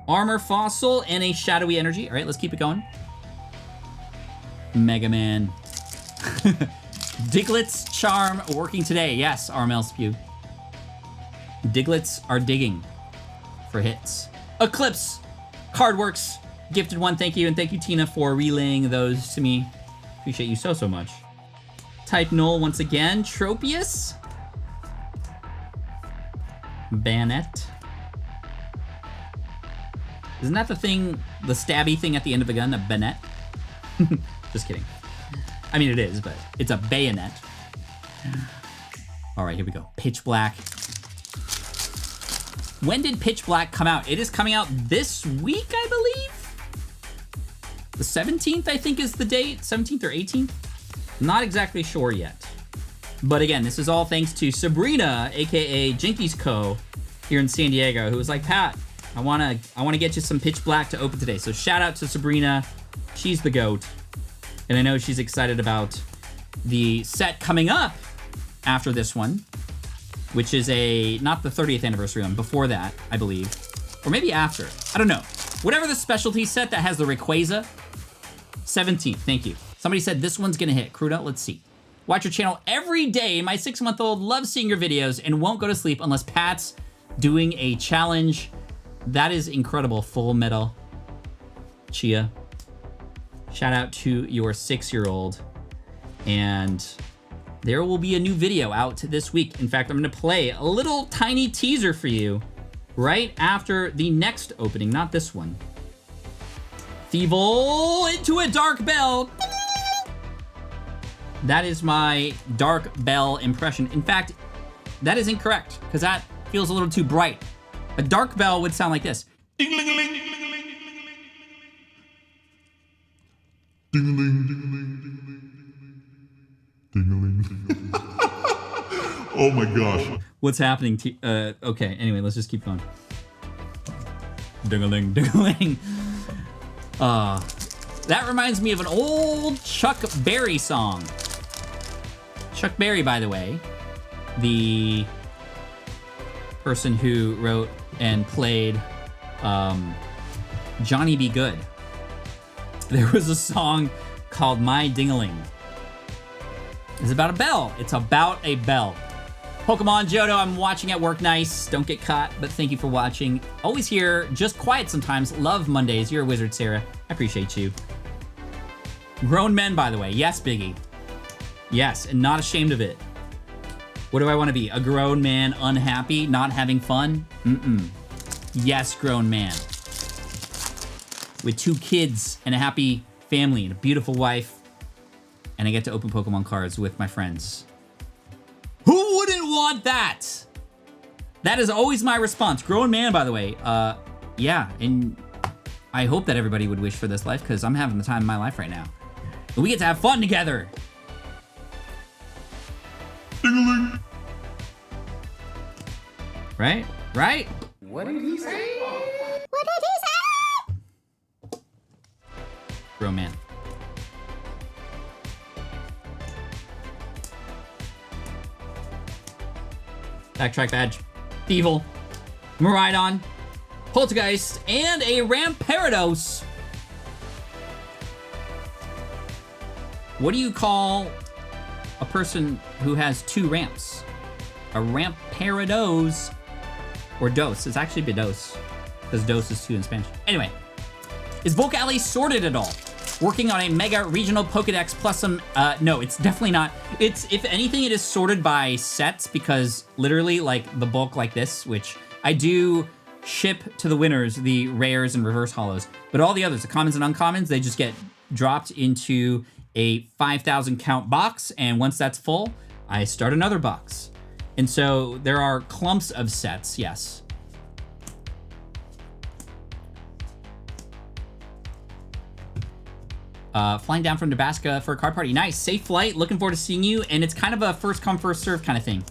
Armor Fossil, and a Shadowy Energy. All right, let's keep it going. Mega Man. Diglett's Charm working today. Yes, Armel Spew. Diglets are digging for hits. Eclipse, Cardworks, gifted one, thank you. And thank you, Tina, for relaying those to me. Appreciate you so much. Type Null once again. Tropius. Bayonet. Isn't that the thing, the stabby thing at the end of a gun, a bayonet? Just kidding. I mean, it is, but it's a bayonet. All right, here we go. Pitch Black. When did Pitch Black come out? It is coming out this week, I believe. The 17th, I think, is the date. 17th or 18th? Not exactly sure yet. But again, this is all thanks to Sabrina, aka Jinkies Co. here in San Diego, who was like, Pat, I wanna get you some Pitch Black to open today. So shout out to Sabrina. She's the GOAT. And I know she's excited about the set coming up after this one, which is not the 30th anniversary one, before that, I believe. Or maybe after, I don't know. Whatever the specialty set that has the Rayquaza, 17th, thank you. Somebody said this one's gonna hit. Crudo, let's see. Watch your channel every day. My 6-month-old loves seeing your videos and won't go to sleep unless Pat's doing a challenge. That is incredible. Full Metal Chia. Shout out to your 6-year-old. And there will be a new video out this week. In fact, I'm gonna play a little tiny teaser for you right after the next opening, not this one. Thievel into a Dark Bell. That is my Dark Bell impression. In fact, that is incorrect, because that feels a little too bright. A Dark Bell would sound like this. Ding-a-ling. Ding-a-ling. Ding-a-ling. Oh my gosh. What's happening? Okay, anyway, let's just keep going. Ding-a-ling, ding-a-ling. That reminds me of an old Chuck Berry song. Chuck Berry, by the way, the person who wrote and played Johnny Be Good. There was a song called My Ding-a-ling. It's about a bell. It's about a bell. Pokemon Johto, I'm watching at work. Nice. Don't get caught, but thank you for watching. Always here, just quiet sometimes. Love Mondays. You're a wizard, Sarah. I appreciate you. Grown men, by the way. Yes, Biggie. Yes, and not ashamed of it. What do I want to be? A grown man, unhappy, not having fun? Yes, grown man. With 2 kids and a happy family and a beautiful wife. And I get to open Pokemon cards with my friends. Who wouldn't want that? That is always my response. Grown man, by the way. Yeah, and I hope that everybody would wish for this life, because I'm having the time of my life right now. And we get to have fun together. Ding-a-ling. Right? Right? What did he say? What did he say? Grown man. Backtrack badge. Thievel. Miraidon. Poltergeist. And a Ramparados. What do you call a person who has 2 ramps? A Ramparados. Or dos. It's actually Bedos. Because dos is 2 in Spanish. Anyway. Is Vocally sorted at all? working on a mega regional Pokedex plus some, no, it's definitely not. It's, if anything, it is sorted by sets because literally like the bulk like this, which I do ship to the winners, the rares and reverse holos, but all the others, the commons and uncommons, they just get dropped into a 5,000 count box. And once that's full, I start another box. And so there are clumps of sets, yes. Flying down from Nebraska for a card party. Nice, safe flight, looking forward to seeing you. And it's kind of a first come, first serve kind of thing.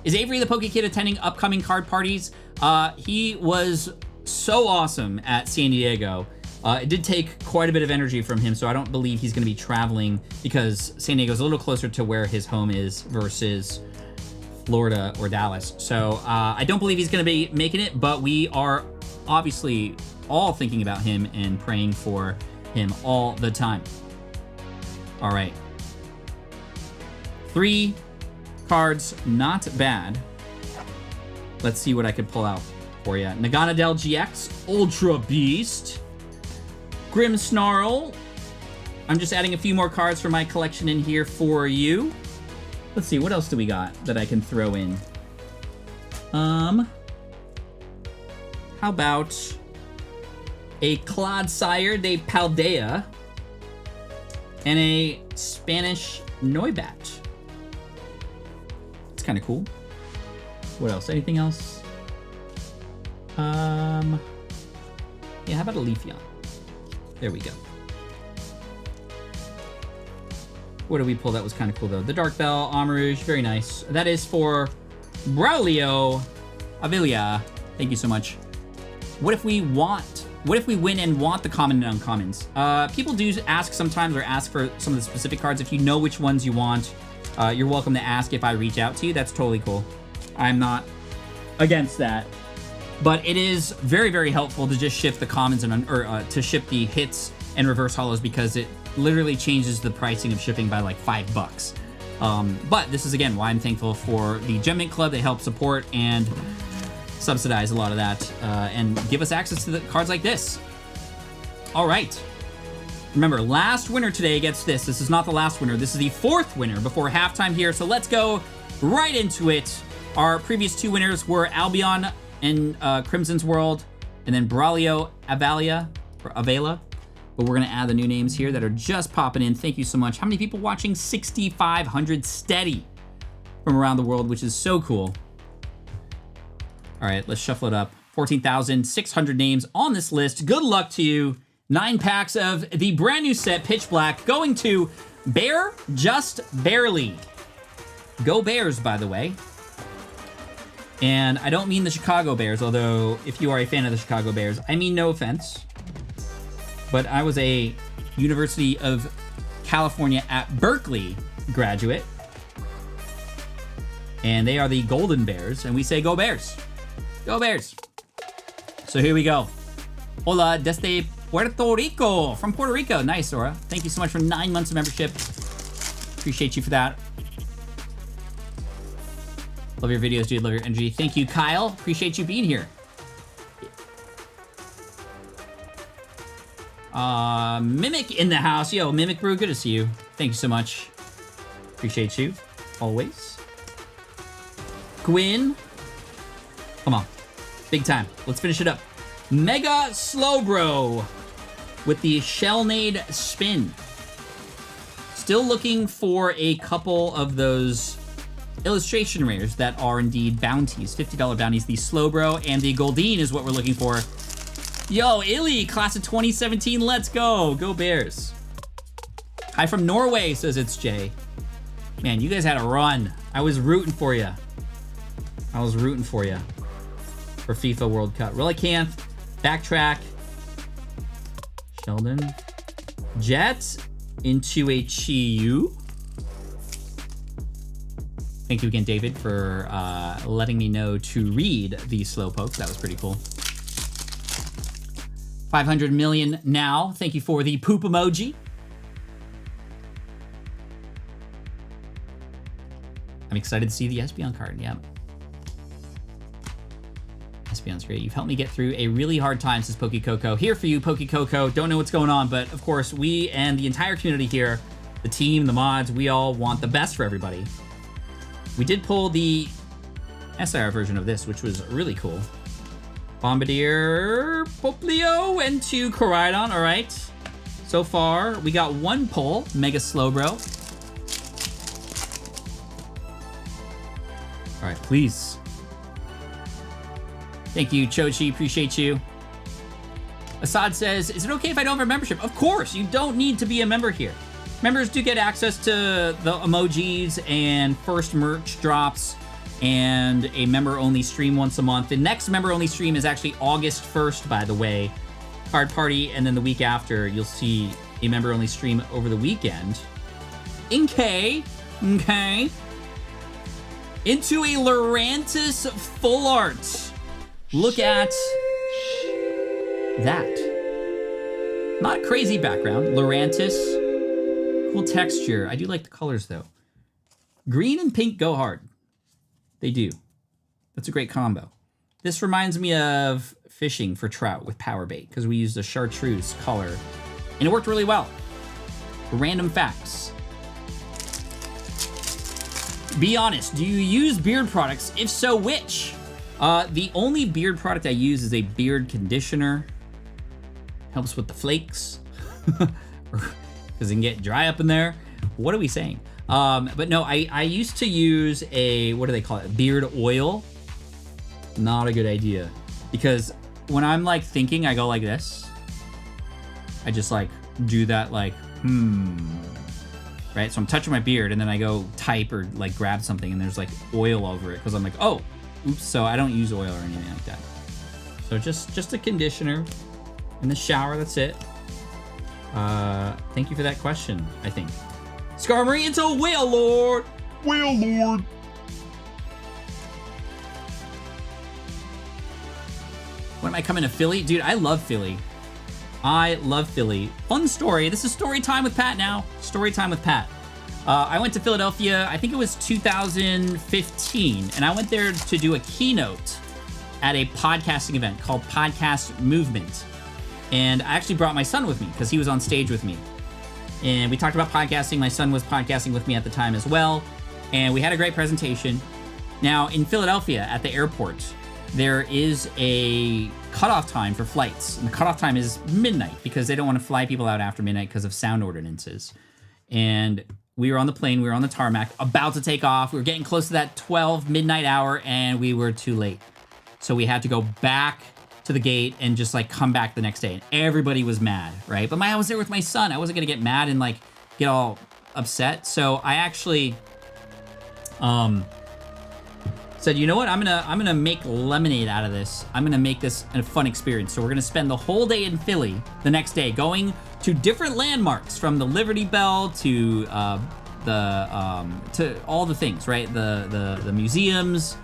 Is Avery the Poke Kid attending upcoming card parties? He was so awesome at San Diego. It did take quite a bit of energy from him, so I don't believe he's gonna be traveling because San Diego's a little closer to where his home is versus Florida or Dallas. So I don't believe he's gonna be making it, but we are obviously all thinking about him and praying for him all the time. All right. 3 cards, not bad. Let's see what I could pull out for you. Naganadel GX, Ultra Beast, Grimmsnarl. I'm just adding a few more cards from my collection in here for you. Let's see, what else do we got that I can throw in? How about a Clodsire de Paldea and a Spanish Noibat. It's kind of cool. What else? Anything else? Yeah, how about a Leafeon? There we go. What did we pull that was kind of cool, though? The Dark Bell, Amorouge, very nice. That is for Braulio Avila. Thank you so much. What if we win and want the common and uncommons? People do ask sometimes, or ask for some of the specific cards. If you know which ones you want, you're welcome to ask if I reach out to you. That's totally cool. I'm not against that. But it is very, very helpful to just ship the commons and to ship the hits and reverse holos because it literally changes the pricing of shipping by like $5. But this is, again, why I'm thankful for the Gem Mint Club. They help support and subsidize a lot of that and give us access to the cards like this. All right. Remember, last winner today gets this. This is not the last winner. This is the 4th winner before halftime here. So let's go right into it. Our previous 2 winners were Albion and CrimsonsWorld, and then Braulio Avila. But we're going to add the new names here that are just popping in. Thank you so much. How many people watching? 6,500 steady from around the world, which is so cool. All right, let's shuffle it up. 14,600 names on this list. Good luck to you. 9 packs of the brand new set, Pitch Black, going to Bear Just Barely. Go Bears, by the way. And I don't mean the Chicago Bears, although if you are a fan of the Chicago Bears, I mean no offense. But I was a University of California at Berkeley graduate. And they are the Golden Bears, and we say go Bears. Go Bears. So here we go. Hola desde Puerto Rico. From Puerto Rico. Nice, Sora. Thank you so much for 9 months of membership. Appreciate you for that. Love your videos, dude. Love your energy. Thank you, Kyle. Appreciate you being here. Mimic in the house. Yo, Mimic Brew, good to see you. Thank you so much. Appreciate you. Always. Gwyn. Come on. Big time. Let's finish it up. Mega Slowbro with the Shellnade Spin. Still looking for a couple of those illustration rares that are indeed bounties. $50 bounties. The Slowbro and the Goldeen is what we're looking for. Yo, Illy, class of 2017. Let's go. Go Bears. Hi from Norway, says it's Jay. Man, you guys had a run. I was rooting for you. I was rooting for you. For FIFA World Cup. Relicanth, Backtrack, Sheldon, Jet into a Chi-Yu. Thank you again, David, for letting me know to read the Slowpoke. That was pretty cool. 500 million now. Thank you for the poop emoji. I'm excited to see the Espeon card. Yeah. Espeon's great. You've helped me get through a really hard time since PokeCoco. Here for you, PokeCoco. Don't know what's going on, but of course, we and the entire community here, the team, the mods, we all want the best for everybody. We did pull the SIR version of this, which was really cool. Bombardier, Poplio, and 2 Koraidon. All right. So far, we got 1 pull, Mega Slowbro. All right, please. Thank you, Chochi. Appreciate you. Assad says, is it okay if I don't have a membership? Of course, you don't need to be a member here. Members do get access to the emojis and first merch drops and a member-only stream once a month. The next member-only stream is actually August 1st, by the way. Card party, and then the week after, you'll see a member-only stream over the weekend. Okay. Into a Lurantis full art. Look at that. Not crazy background. Lurantis. Cool texture. I do like the colors, though. Green and pink go hard. They do. That's a great combo. This reminds me of fishing for trout with power bait because we used a chartreuse color and it worked really well. Random facts. Be honest, do you use beard products? If so, which? The only beard product I use is a beard conditioner. Helps with the flakes because it can get dry up in there. What are we saying? But no, I used to use a, what do they call it? Beard oil. Not a good idea because when I'm like thinking, I go like this. I just like do that like, right? So I'm touching my beard and then I go type or like grab something and there's like oil over it because I'm like, oh, oops. So I don't use oil or anything like that. So just a conditioner in the shower. That's it. Thank you for that question, I think. Skarmory into a Whale Lord. Whale Lord. When am I coming to Philly? Dude, I love Philly. I love Philly. Fun story. This is story time with Pat now. Story time with Pat. I went to Philadelphia, I think it was 2015, and I went there to do a keynote at a podcasting event called Podcast Movement. And I actually brought my son with me because he was on stage with me. And we talked about podcasting. My son was podcasting with me at the time as well. And we had a great presentation. Now, in Philadelphia at the airport, there is a cutoff time for flights. And the cutoff time is midnight because they don't want to fly people out after midnight because of sound ordinances. And we were on the plane, we were on the tarmac, about to take off. We were getting close to that 12 midnight hour and we were too late. So we had to go back to the gate and just like come back the next day. And everybody was mad, right? But I was there with my son. I wasn't gonna get mad and like get all upset. So I actually said, you know what? I'm gonna make lemonade out of this. I'm gonna make this a fun experience. So we're gonna spend the whole day in Philly the next day going to different landmarks from the Liberty Bell to to all the things, right? The museums,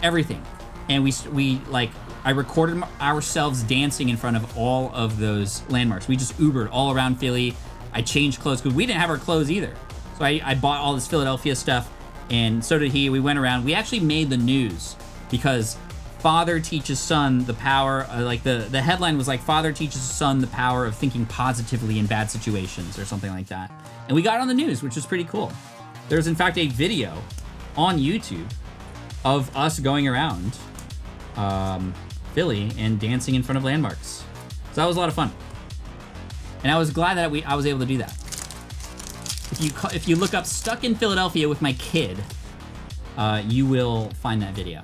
everything. And we like, I recorded ourselves dancing in front of all of those landmarks. We just Ubered all around Philly. I changed clothes because we didn't have our clothes either. So I bought all this Philadelphia stuff and so did he. We went around. We actually made the news because father teaches son the power, like the headline was like, father teaches son the power of thinking positively in bad situations or something like that. And we got on the news, which was pretty cool. There's in fact a video on YouTube of us going around Philly and dancing in front of landmarks. So that was a lot of fun. And I was glad that I was able to do that. If you look up Stuck in Philadelphia with my kid, you will find that video.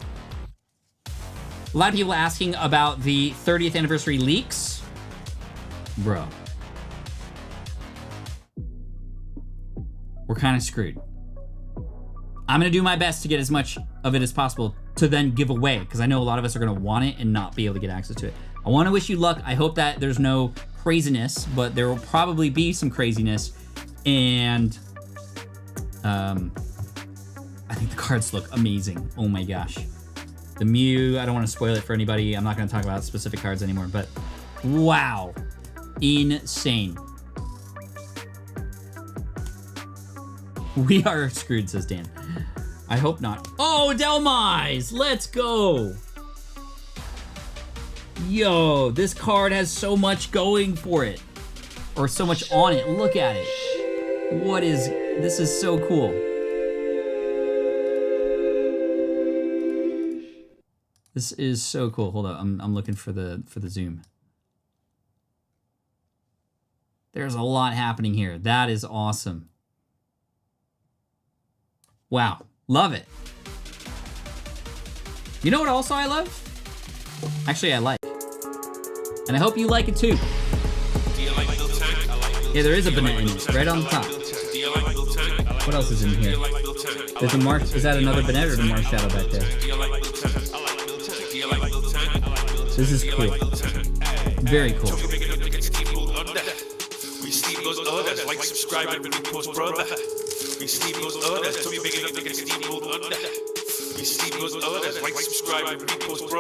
A lot of people asking about the 30th anniversary leaks. Bro. We're kind of screwed. I'm going to do my best to get as much of it as possible to then give away, because I know a lot of us are going to want it and not be able to get access to it. I want to wish you luck. I hope that there's no craziness, but there will probably be some craziness. And I think the cards look amazing. Oh my gosh. The Mew, I don't want to spoil it for anybody. I'm not going to talk about specific cards anymore, but wow. Insane. We are screwed, says Dan. I hope not. Oh, Delmise! Let's go! Yo, this card has so much going for it. Or so much on it. Look at it. This is so cool. This is so cool. Hold on, I'm looking for the zoom. There's a lot happening here. That is awesome. Wow, love it. You know what also I love? Actually, I like. And I hope you like it too. Yeah, there is a banana in it, right on the top. What else is in here? There's a marsh. Is that another banana or the marsh shadow back there? This is cool. Very cool.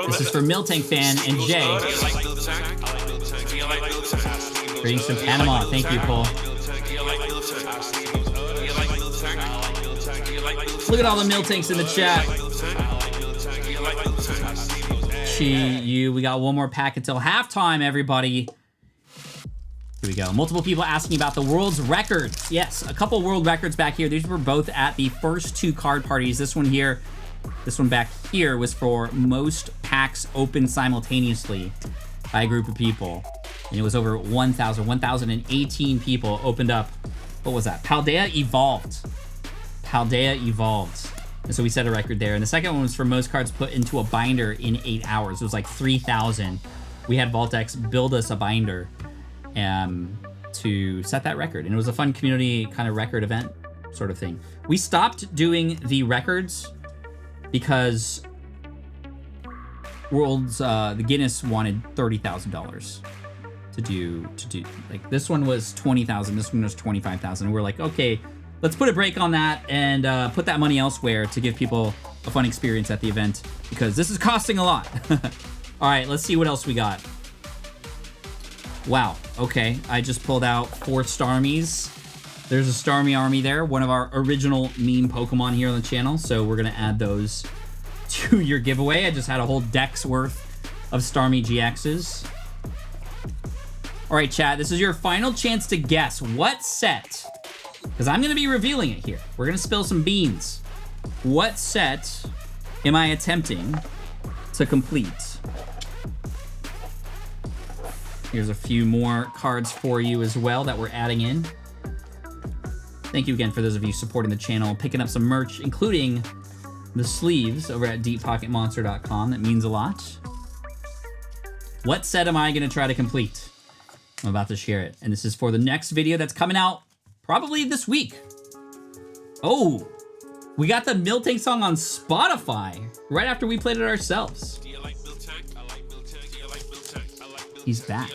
This is for Miltank fan and Jay. Greetings from Panama. Thank you, Paul. Look at all the Miltanks in the chat. We got one more pack until halftime, everybody. Here we go. Multiple people asking about the world's records. Yes, a couple world records back here. These were both at the first two card parties. This one here, this one back here was for most packs open simultaneously by a group of people. And it was over 1,018 people opened up. What was that? Paldea Evolved. Paldea Evolved. And so we set a record there. And the second one was for most cards put into a binder in 8 hours. It was like 3,000. We had Vaultex build us a binder to set that record. And it was a fun community kind of record event sort of thing. We stopped doing the records because the Guinness wanted $30,000 to do like this one was 20,000, this one was 25,000. We're like, okay, let's put a break on that and put that money elsewhere to give people a fun experience at the event because this is costing a lot. All right, let's see what else we got. Wow, okay, I just pulled out 4 Starmies. There's a Starmie army there, one of our original meme Pokemon here on the channel, so we're gonna add those to your giveaway. I just had a whole deck's worth of Starmie GXs. All right, chat, this is your final chance to guess what set, because I'm gonna be revealing it here. We're gonna spill some beans. What set am I attempting to complete? Here's a few more cards for you as well that we're adding in. Thank you again for those of you supporting the channel, picking up some merch, including the sleeves over at deeppocketmonster.com. That means a lot. What set am I gonna try to complete? I'm about to share it. And this is for the next video that's coming out probably this week. Oh, we got the Miltank song on Spotify right after we played it ourselves. He's back.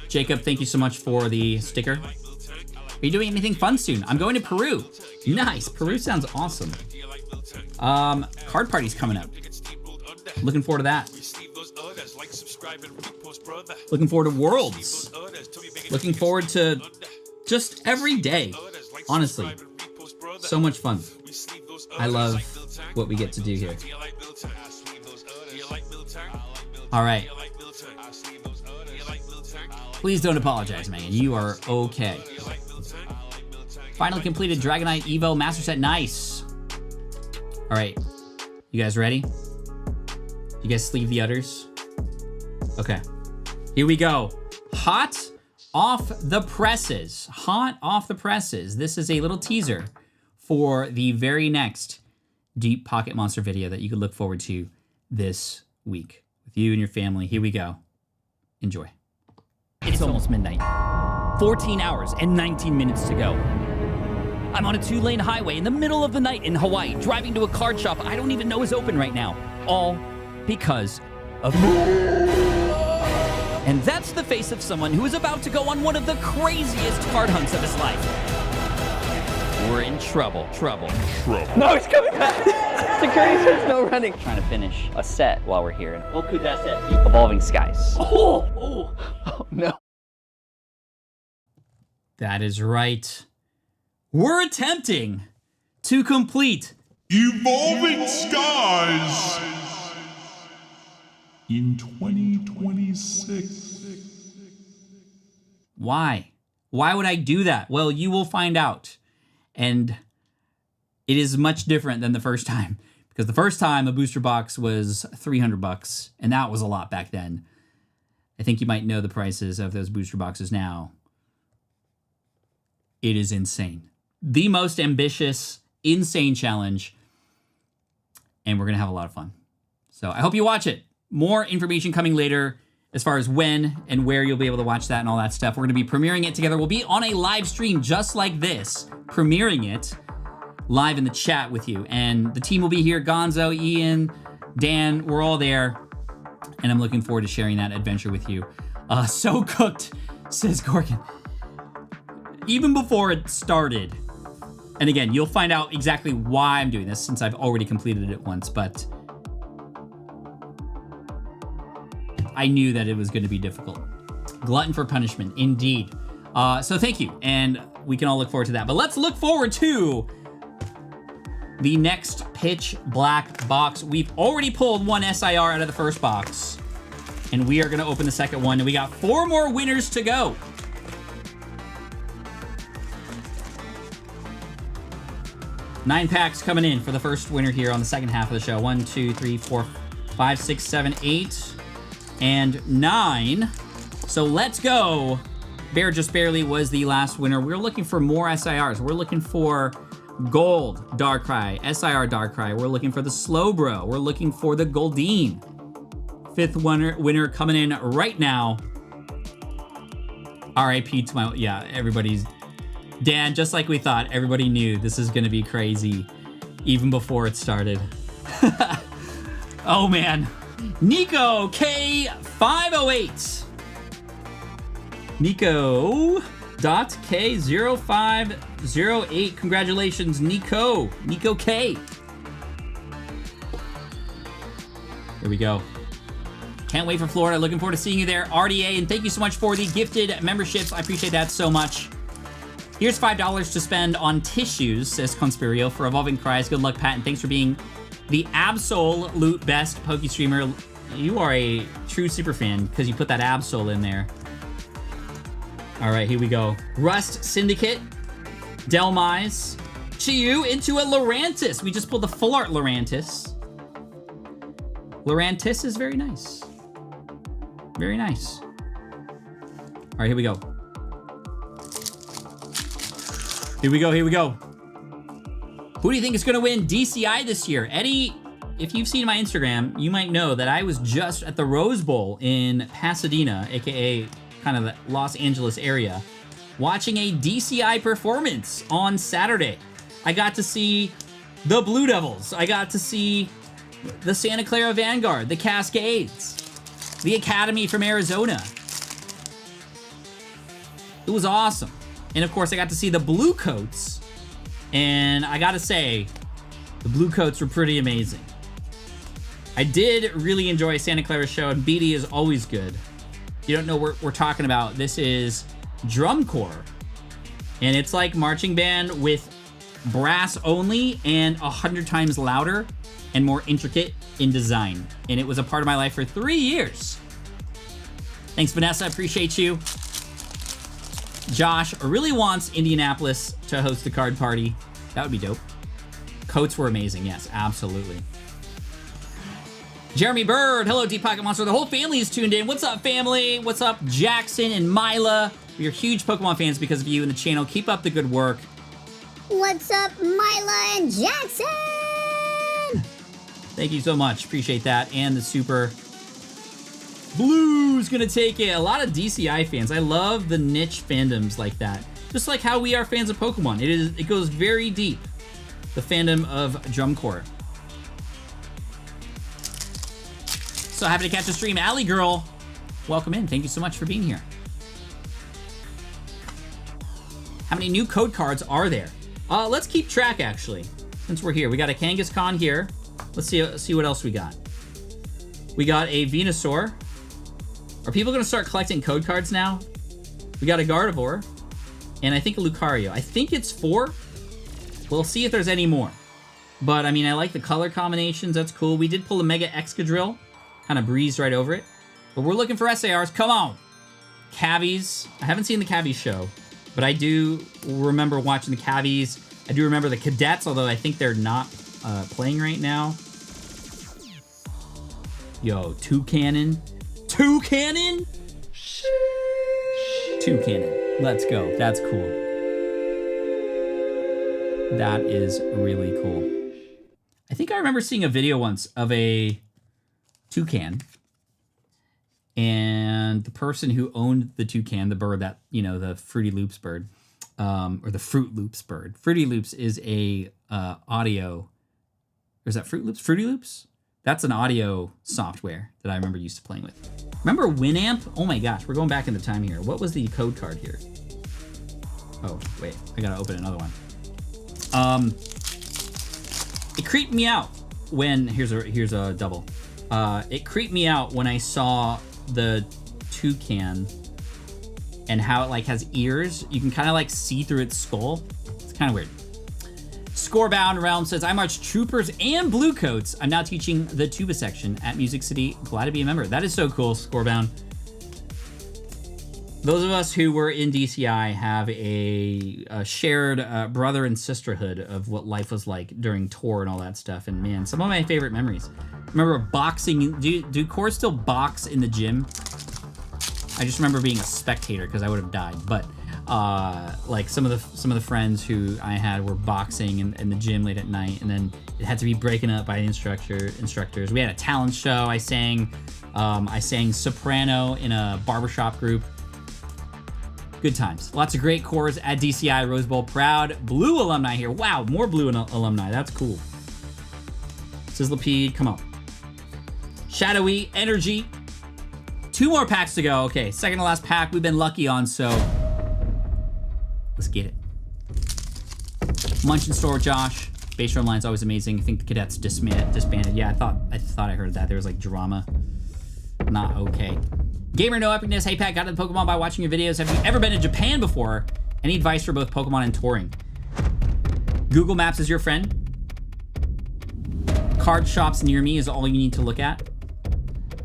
Jacob, thank you so much for the sticker. Are you doing anything fun soon? I'm going to Peru. Nice, Peru sounds awesome. Card party's coming up. Looking forward to that. Looking forward to Worlds. Looking forward to just every day. Honestly, so much fun. I love what we get to do here. All right. Please don't apologize, Megan. You are okay. Finally completed Dragonite Evo Master Set. Nice. All right. You guys ready? You guys sleeve the udders? Okay. Here we go. Hot off the presses. Hot off the presses. This is a little teaser for the very next Deep Pocket Monster video that you can look forward to this week with you and your family. Here we go. Enjoy. It's almost midnight. 14 hours and 19 minutes to go. I'm on a 2-lane highway in the middle of the night in Hawaii, driving to a card shop I don't even know is open right now. All because of me. And that's the face of someone who is about to go on one of the craziest card hunts of his life. We're in trouble. No, he's coming back. Security says no running. Trying to finish a set while we're here. What could that set be? Evolving Skies. Oh, no. That is right. We're attempting to complete Evolving Skies. in 2026. Why? Why would I do that? Well, you will find out. And it is much different than the first time. Because the first time a booster box was $300, and that was a lot back then. I think you might know the prices of those booster boxes now. It is insane. The most ambitious, insane challenge. And we're going to have a lot of fun. So I hope you watch it. More information coming later as far as when and where you'll be able to watch that and all that stuff. We're going to be premiering it together. We'll be on a live stream just like this, premiering it live in the chat with you. And the team will be here. Gonzo, Ian, Dan, we're all there. And I'm looking forward to sharing that adventure with you. So cooked, says Gorgon. Even before it started. And again, you'll find out exactly why I'm doing this since I've already completed it once, but I knew that it was going to be difficult. Glutton for punishment, indeed. So thank you, and we can all look forward to that. But let's look forward to the next pitch black box. We've already pulled one SIR out of the first box, and we are going to open the second one, and we got 4 more winners to go. Nine packs coming in for the first winner here on the second half of the show. 1, 2, 3, 4, 5, 6, 7, 8, and 9. So let's go. Bear Just Barely was the last winner. We're looking for more SIRs. We're looking for Gold Darkrai, SIR Darkrai. We're looking for the Slowbro. We're looking for the Goldeen. 5th winner coming in right now. RIP to my, yeah, everybody's, Dan, just like we thought, everybody knew this is going to be crazy even before it started. Oh, man. Nico K508. Nico.K0508. Congratulations, Nico. Nico K. Here we go. Can't wait for Florida. Looking forward to seeing you there, RDA. And thank you so much for the gifted memberships. I appreciate that so much. Here's $5 to spend on tissues, says Conspirio, for Evolving Cries. Good luck, Pat, and thanks for being the absolute best Poke streamer. You are a true super fan because you put that Absol in there. All right, here we go. Rust Syndicate, Delmise, Chiyu into a Lurantis. We just pulled the full art Lurantis. Lurantis is very nice. Very nice. All right, here we go. Here we go, here we go. Who do you think is gonna win DCI this year? Eddie, if you've seen my Instagram, you might know that I was just at the Rose Bowl in Pasadena, AKA kind of the Los Angeles area, watching a DCI performance on Saturday. I got to see the Blue Devils. I got to see the Santa Clara Vanguard, the Cascades, the Academy from Arizona. It was awesome. And of course, I got to see the Blue Coats. And I gotta say, the Blue Coats were pretty amazing. I did really enjoy Santa Clara's show, and BD is always good. If you don't know what we're talking about, this is drum corps. And it's like marching band with brass only and 100 times louder and more intricate in design. And it was a part of my life for 3 years. Thanks, Vanessa. I appreciate you. Josh really wants Indianapolis to host the card party. That would be dope. Coats were amazing. Yes, absolutely. Jeremy Bird. Hello, Deep Pocket Monster. The whole family is tuned in. What's up, family? What's up, Jackson and Mila? We are huge Pokemon fans because of you and the channel. Keep up the good work. What's up, Mila and Jackson? Thank you so much. Appreciate that. And the super. Blue's gonna take it. A lot of DCI fans. I love the niche fandoms like that. Just like how we are fans of Pokemon. It goes very deep. The fandom of Drum Corps. So happy to catch the stream. Alley Girl, welcome in. Thank you so much for being here. How many new code cards are there? Let's keep track, actually, since we're here. We got a Kangaskhan here. Let's see what else we got. We got a Venusaur. Are people going to start collecting code cards now? We got a Gardevoir. And I think a Lucario. I think it's 4. We'll see if there's any more. But, I mean, I like the color combinations. That's cool. We did pull a Mega Excadrill. kind of breezed right over it. But we're looking for SARs. Come on. Cavies. I haven't seen the Cavies show, but I do remember watching the Cavies. I do remember the Cadets, although I think they're not playing right now. Yo, two cannon. Two cannon? Two cannon. Let's go. That's cool. That is really cool. I think I remember seeing a video once of a toucan, and the person who owned the toucan, the bird that, you know, the Fruity Loops bird, or the Fruit Loops bird. Fruity Loops is a audio, or is that Fruit Loops? Fruity Loops? That's an audio software that I remember used to playing with. Remember Winamp? Oh my gosh, we're going back into time here. What was the code card here? Oh, wait, I gotta open another one. It creeped me out when, here's a double. It creeped me out when I saw the toucan and how it like has ears. You can kind of like see through its skull. It's kind of weird. Scorebound Realm says, I march troopers and bluecoats. I'm now teaching the tuba section at Music City. Glad to be a member. That is so cool, Scorebound. Those of us who were in DCI have a shared brother and sisterhood of what life was like during tour and all that stuff. And man, some of my favorite memories. Remember boxing. Do corps still box in the gym? I just remember being a spectator because I would have died. But like some of the friends who I had were boxing in the gym late at night, and then it had to be broken up by the instructors. We had a talent show. I sang soprano in a barbershop group. Good times. Lots of great corps at DCI Rose Bowl. Proud blue alumni here. Wow, more blue alumni. That's cool. Sizzlepede, come on. Shadowy Energy. 2 more packs to go. Okay, second to last pack we've been lucky on, so let's get it. Munch and Store, Josh. Base drum line's always amazing. I think the Cadets disbanded. Yeah, I thought I heard that. There was like drama. Not okay. Gamer No Epicness. Hey Pat, got into Pokemon by watching your videos. Have you ever been to Japan before? Any advice for both Pokemon and touring? Google Maps is your friend. Card shops near me is all you need to look at.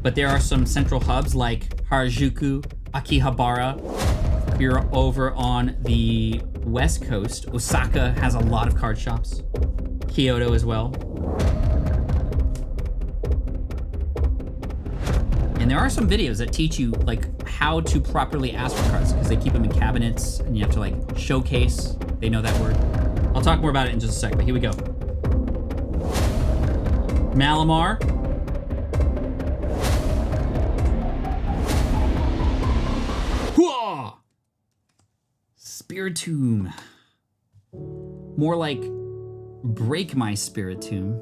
But there are some central hubs like Harajuku, Akihabara. If you're over on the West Coast, Osaka has a lot of card shops. Kyoto as well. And there are some videos that teach you like how to properly ask for cards because they keep them in cabinets and you have to like showcase. They know that word. I'll talk more about it in just a second, but here we go. Malamar. Hooah! Spiritomb. More like break my Spiritomb.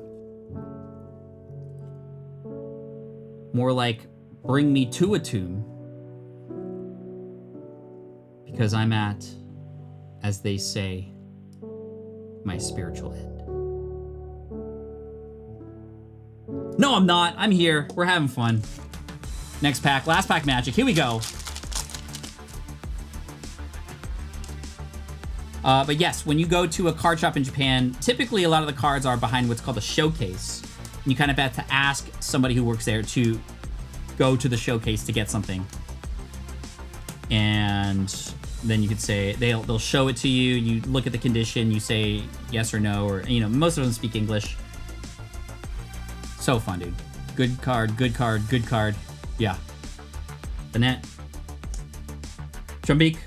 More like bring me to a tomb. Because I'm at, as they say, my spiritual end. No, I'm not. I'm here. We're having fun. Next pack. Last pack magic. Here we go. But yes, when you go to a card shop in Japan, typically a lot of the cards are behind what's called a showcase. And you kind of have to ask somebody who works there to go to the showcase to get something. And then you could say, they'll show it to you, you look at the condition, you say yes or no, or, you know, most of them speak English. So fun, dude. Good card, good card, good card. Yeah. Banette. Trumbeak.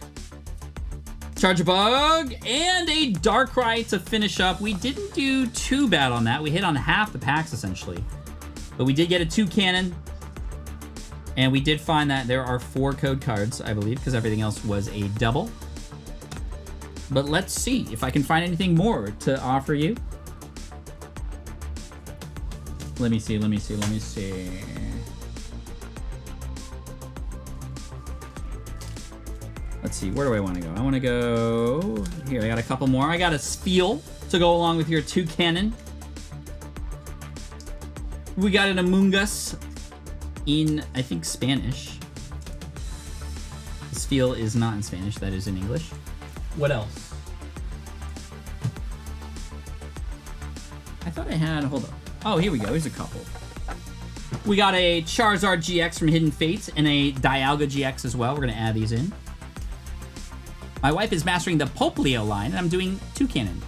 Charjabug, and a Darkrai to finish up. We didn't do too bad on that. We hit on half the packs, essentially. But we did get a 2 cannon. And we did find that there are 4 code cards, I believe, because everything else was a double. But let's see if I can find anything more to offer you. Let me see. Let's see, where do I want to go? I want to go here. I got a couple more. I got a Spiel to go along with your 2 cannon. We got an Amoonguss in, I think, Spanish. The Spiel is not in Spanish. That is in English. What else? I thought I had, hold on. Oh, here we go. Here's a couple. We got a Charizard GX from Hidden Fates and a Dialga GX as well. We're going to add these in. My wife is mastering the Poplio line, and I'm doing Toucannon.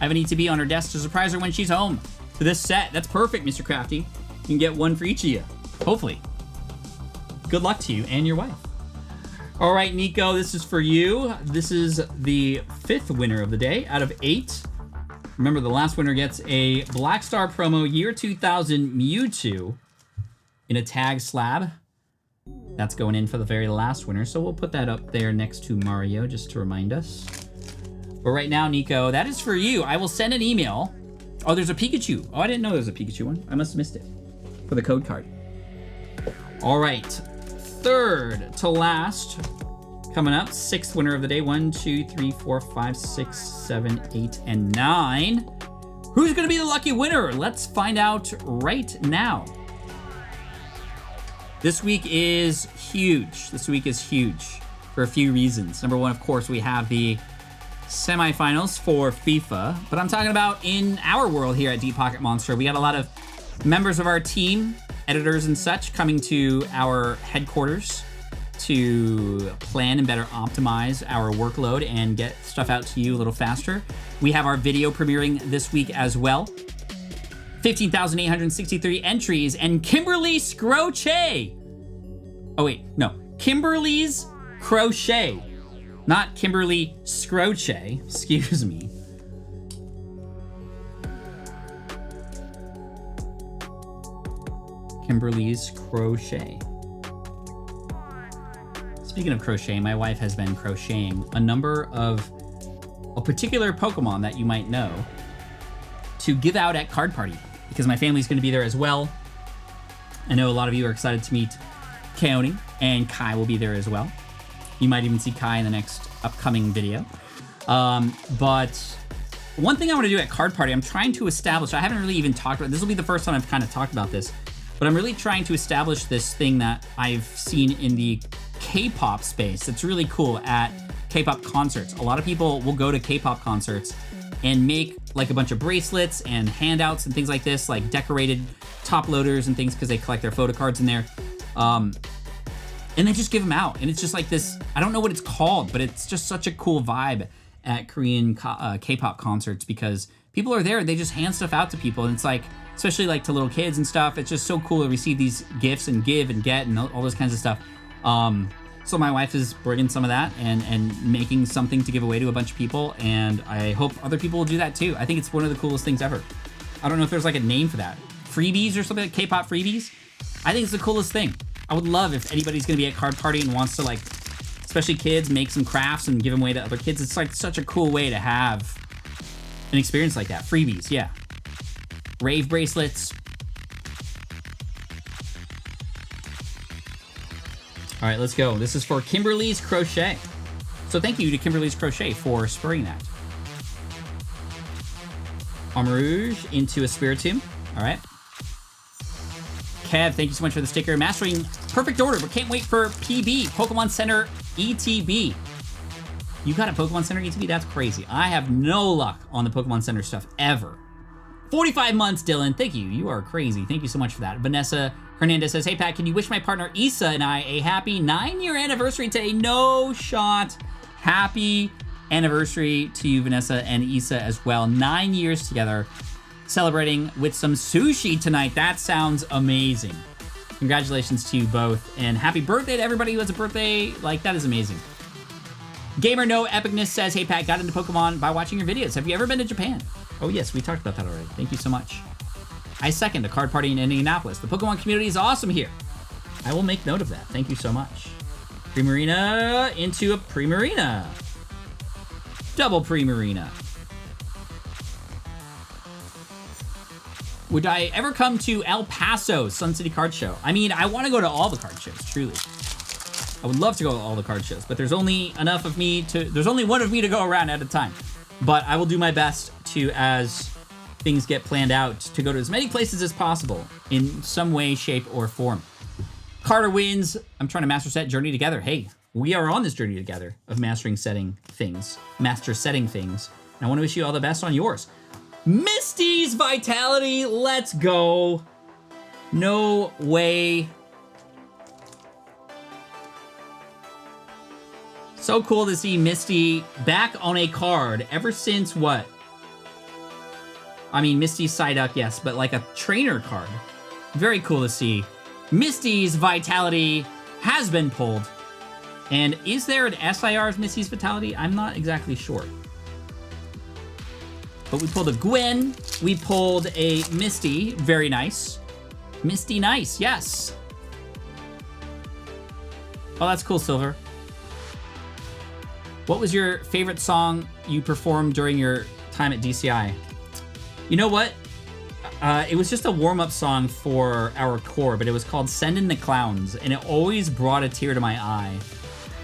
I have an ETB on her desk to surprise her when she's home. For this set, that's perfect, Mr. Crafty. You can get one for each of you, hopefully. Good luck to you and your wife. All right, Nico, this is for you. This is the 5th winner of the day out of 8. Remember, the last winner gets a Black Star promo year 2000 Mewtwo in a tag slab. That's going in for the very last winner, so we'll put that up there next to Mario just to remind us. But right now, Nico, that is for you. I will send an email. Oh, there's a Pikachu. Oh, I didn't know there was a Pikachu one. I must have missed it for the code card. All right, 3rd to last. Coming up, 6th winner of the day. 1, 2, 3, 4, 5, 6, 7, 8, and 9. Who's gonna be the lucky winner? Let's find out right now. This week is huge. This week is huge for a few reasons. Number one, of course, we have the semifinals for FIFA, but I'm talking about in our world here at Deep Pocket Monster. We got a lot of members of our team, editors and such, coming to our headquarters to plan and better optimize our workload and get stuff out to you a little faster. We have our video premiering this week as well. 15,863 entries, and Kimberly's Crochet. Oh wait, no. Kimberly's Crochet. Not Kimberly Scrochet, excuse me. Kimberly's Crochet. Speaking of crochet, my wife has been crocheting a number of a particular Pokemon that you might know to give out at Card Party, because my family's going to be there as well. I know a lot of you are excited to meet Keone, and Kai will be there as well. You might even see Kai in the next upcoming video. But one thing I want to do at Card Party, I'm trying to establish, I haven't really even talked about, this will be the first time I've kind of talked about this, but I'm really trying to establish this thing that I've seen in the K-pop space. It's really cool at K-pop concerts. A lot of people will go to K-pop concerts and make like a bunch of bracelets and handouts and things like this, like decorated top loaders and things, because they collect their photo cards in there. And they just give them out. And it's just like this, I don't know what it's called, but it's just such a cool vibe at Korean K-pop concerts, because people are there, they just hand stuff out to people. And it's like, especially like to little kids and stuff, it's just so cool to receive these gifts and give and get and all those kinds of stuff. So my wife is bringing some of that and making something to give away to a bunch of people, and I hope other people will do that too. I think it's one of the coolest things ever. I don't know if there's like a name for that. Freebies or something, like K-pop freebies? I think it's the coolest thing. I would love if anybody's gonna be at Card Party and wants to, like, especially kids, make some crafts and give them away to other kids. It's like such a cool way to have an experience like that. Freebies, yeah. Rave bracelets. All right, let's go. This is for Kimberly's Crochet. So thank you to Kimberly's Crochet for spurring that. Armarouge into a Spiritomb. All right. Kev, thank you so much for the sticker. Mastering perfect order, but can't wait for PB, Pokemon Center ETB. You got a Pokemon Center ETB? That's crazy. I have no luck on the Pokemon Center stuff ever. 45 months, Dylan. Thank you. You are crazy. Thank you so much for that. Vanessa Hernandez says, hey, Pat, can you wish my partner Issa and I a happy 9-year anniversary today? No shot. Happy anniversary to you, Vanessa, and Issa as well. 9 years together, celebrating with some sushi tonight. That sounds amazing. Congratulations to you both, and happy birthday to everybody who has a birthday. Like, that is amazing. Gamer No Epicness says, hey, Pat, got into Pokemon by watching your videos. Have you ever been to Japan? Oh, yes, we talked about that already. Thank you so much. I second a Card Party in Indianapolis. The Pokemon community is awesome here. I will make note of that. Thank you so much. Primarina into a Primarina. Double Primarina. Would I ever come to El Paso Sun City Card Show? I mean, I want to go to all the card shows, truly. I would love to go to all the card shows, but there's only enough of me to, there's only one of me to go around at a time. But I will do my best to, as things get planned out, to go to as many places as possible in some way, shape, or form. Carter wins. I'm trying to master set Journey together. Hey, we are on this journey together of master setting things. And I want to wish you all the best on yours. Misty's Vitality, let's go. No way. So cool to see Misty back on a card ever since what? I mean, Misty's Psyduck, yes, but like a trainer card. Very cool to see. Misty's Vitality has been pulled. And is there an SIR of Misty's Vitality? I'm not exactly sure. But we pulled a Gwen. We pulled a Misty. Very nice. Misty nice, yes. Oh, that's cool, Silver. What was your favorite song you performed during your time at DCI? You know what? It was just a warm-up song for our core, but it was called Send in the Clowns, and it always brought a tear to my eye.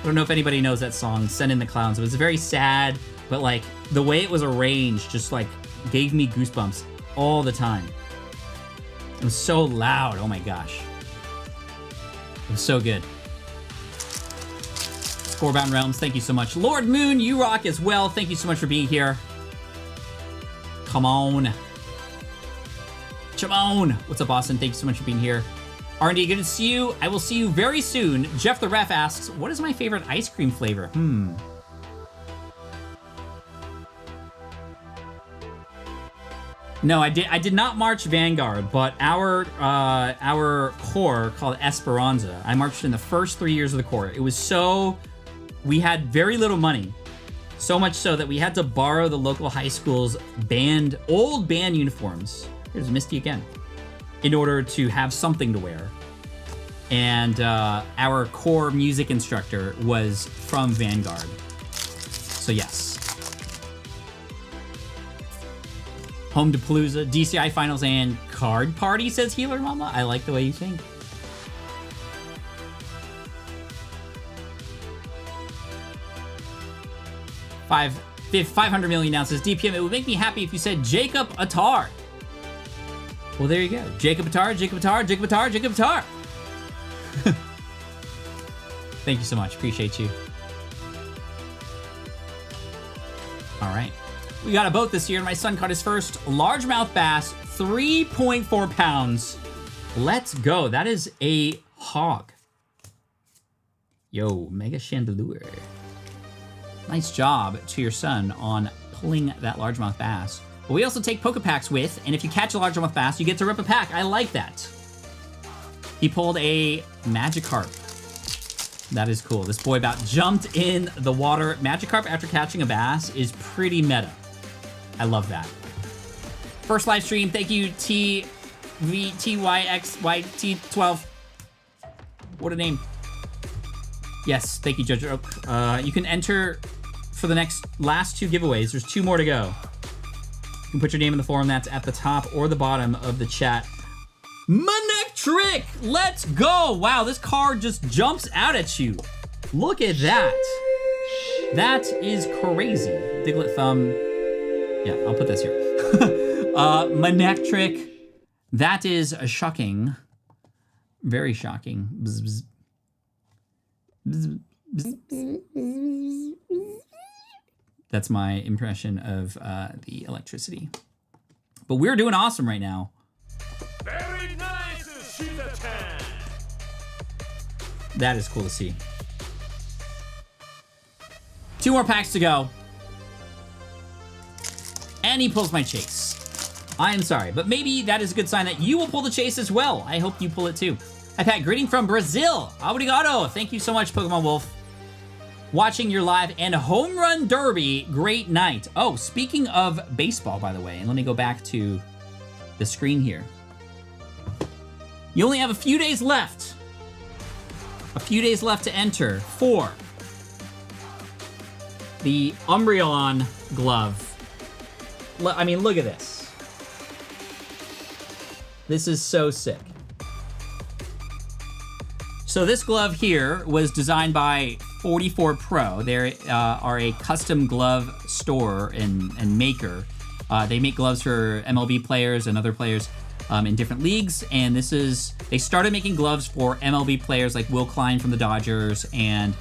I don't know if anybody knows that song, Send in the Clowns. It was very sad, but like the way it was arranged just like gave me goosebumps all the time. It was so loud, oh my gosh. It was so good. Scorebound Realms, thank you so much. Lord Moon, you rock as well. Thank you so much for being here. Come on. Chimone. What's up, Austin? Thank you so much for being here. R&D, good to see you. I will see you very soon. Jeff the Ref asks, what is my favorite ice cream flavor? No, I did not march Vanguard, but our core called Esperanza, I marched in the first 3 years of the core. It was so... We had very little money. So much so that we had to borrow the local high school's old band uniforms. Here's Misty again. In order to have something to wear. And our core music instructor was from Vanguard. So yes. Home to Palooza, DCI Finals, and Card Party, says Healer Mama. I like the way you think. $500 million now says DPM. It would make me happy if you said Jacob Attar. Well, there you go. Jacob Attar, Jacob Attar, Jacob Attar, Jacob Attar. Thank you so much. Appreciate you. All right. We got a boat this year, and my son caught his first largemouth bass, 3.4 pounds. Let's go. That is a hog. Yo, Mega Chandelure. Nice job to your son on pulling that largemouth bass. But we also take Pokepacks with, and if you catch a largemouth bass, you get to rip a pack. I like that. He pulled a Magikarp. That is cool. This boy about jumped in the water. Magikarp after catching a bass is pretty meta. I love that. First live stream. Thank you, TVTYXYT12. What a name. Yes, thank you, Judge Oak. You can enter for the last two giveaways. There's 2 more to go. You can put your name in the form that's at the top or the bottom of the chat. Manectric! Let's go! Wow, this card just jumps out at you. Look at that. That is crazy. Diglett Thumb. Yeah, I'll put this here. Manectric. That is shocking. Very shocking. Bzz, bzz. Bzz, bzz, bzz. That's my impression of the electricity. But we're doing awesome right now. Very nice, Sheeta-chan. That is cool to see. 2 more packs to go. And he pulls my chase. I am sorry, but maybe that is a good sign that you will pull the chase as well. I hope you pull it too. Hi, Pat. Greeting from Brazil. Obrigado. Thank you so much, Pokemon Wolf. Watching your live and home run derby. Great night. Oh, speaking of baseball, by the way, and let me go back to the screen here. You only have a few days left. A few days left to enter for the Umbreon glove. I mean, look at this. This is so sick. So this glove here was designed by 44 Pro. They are a custom glove store and maker. They make gloves for MLB players and other players in different leagues. And they started making gloves for MLB players like Will Klein from the Dodgers and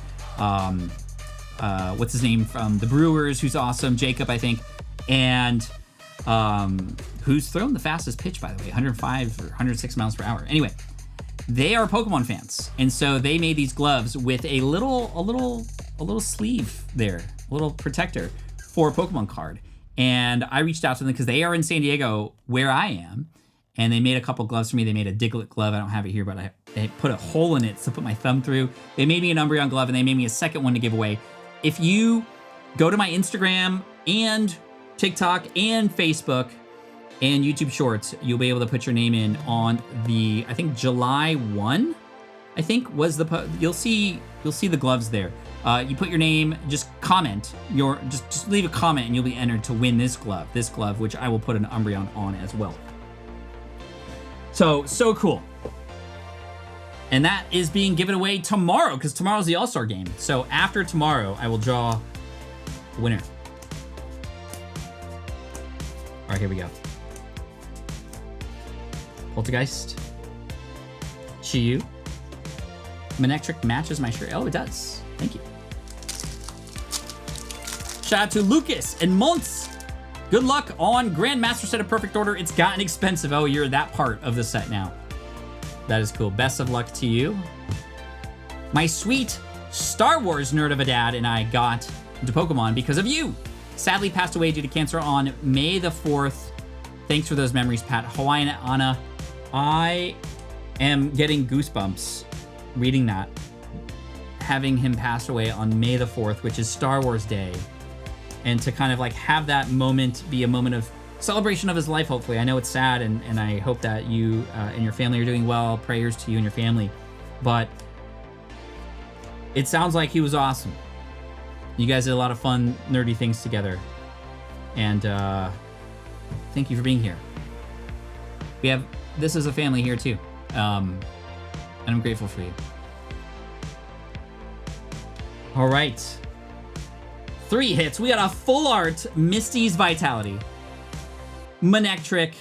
what's his name from the Brewers, who's awesome, Jacob, I think. And who's thrown the fastest pitch, by the way, 105 or 106 miles per hour. Anyway, they are Pokemon fans, and so they made these gloves with a little sleeve there, a little protector for a Pokemon card. And I reached out to them because they are in San Diego, where I am, and they made a couple gloves for me. They made a Diglett glove. I don't have it here, but they put a hole in it to put my thumb through. They made me an Umbreon glove, and they made me a second one to give away. If you go to my Instagram and TikTok and Facebook and YouTube Shorts, you'll be able to put your name in on the, I think July 1, I think was the, you'll see the gloves there. You put your name, just comment, just leave a comment and you'll be entered to win this glove, which I will put an Umbreon on as well. So cool. And that is being given away tomorrow, because tomorrow's the All-Star game. So after tomorrow, I will draw a winner. All right, here we go. Poltergeist. Chiyu. Manectric matches my shirt. Oh, it does. Thank you. Shout out to Lucas and Monts. Good luck on Grandmaster set of Perfect Order. It's gotten expensive. Oh, you're that part of the set now. That is cool. Best of luck to you. My sweet Star Wars nerd of a dad and I got into Pokemon because of you. Sadly passed away due to cancer on May the 4th. Thanks for those memories, Pat. Hawaiian Anna. I am getting goosebumps reading that. Having him pass away on May the 4th, which is Star Wars Day. And to kind of like have that moment be a moment of celebration of his life, hopefully. I know it's sad, and I hope that you and your family are doing well. Prayers to you and your family. But it sounds like he was awesome. You guys did a lot of fun, nerdy things together. And thank you for being here. This is a family here too. And I'm grateful for you. All right. 3 hits. We got a full art Misty's Vitality, Manectric,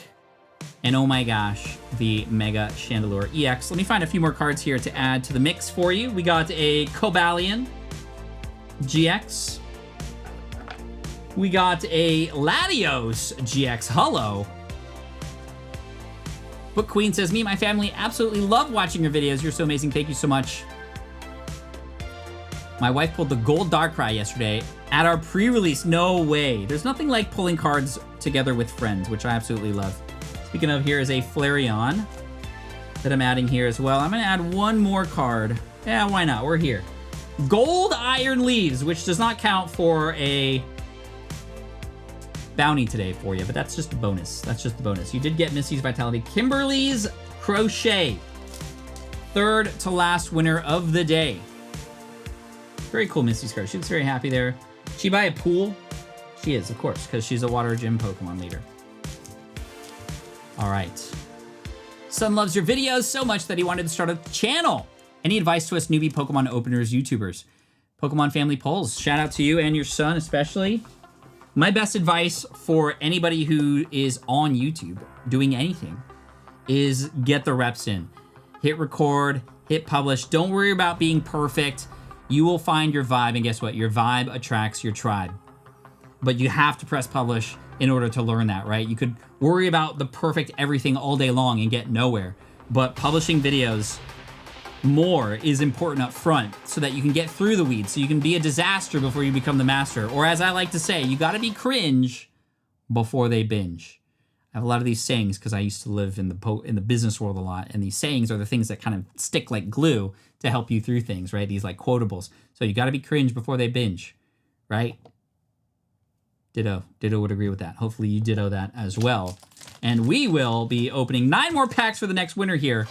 and oh my gosh, the Mega Chandelure EX. Let me find a few more cards here to add to the mix for you. We got a Cobalion GX. We got a Latios GX Hollow. Book Queen says, me and my family absolutely love watching your videos. You're so amazing. Thank you so much. My wife pulled the Gold Darkrai yesterday at our pre-release. No way. There's nothing like pulling cards together with friends, which I absolutely love. Speaking of, here is a Flareon that I'm adding here as well. I'm going to add one more card. Yeah, why not? We're here. Gold Iron Leaves, which does not count for a bounty today for you, but that's just a bonus. That's just the bonus. You did get Misty's Vitality. Kimberly's Crochet. 3rd to last winner of the day. Very cool Misty's card. She looks very happy there. She by a pool? She is, of course, because she's a water gym Pokemon leader. All right. Son loves your videos so much that he wanted to start a channel. Any advice to us newbie Pokemon openers, YouTubers? Pokemon family polls. Shout out to you and your son especially. My best advice for anybody who is on YouTube doing anything is get the reps in. Hit record, hit publish. Don't worry about being perfect. You will find your vibe, and guess what? Your vibe attracts your tribe. But you have to press publish in order to learn that, right? You could worry about the perfect everything all day long and get nowhere. But publishing videos more is important up front so that you can get through the weeds, so you can be a disaster before you become the master. Or as I like to say, you gotta be cringe before they binge. I have a lot of these sayings because I used to live in the business world a lot, and these sayings are the things that kind of stick like glue to help you through things, right? These like quotables. So you gotta be cringe before they binge, right? Ditto would agree with that. Hopefully you ditto that as well. And we will be opening 9 more packs for the next winner here.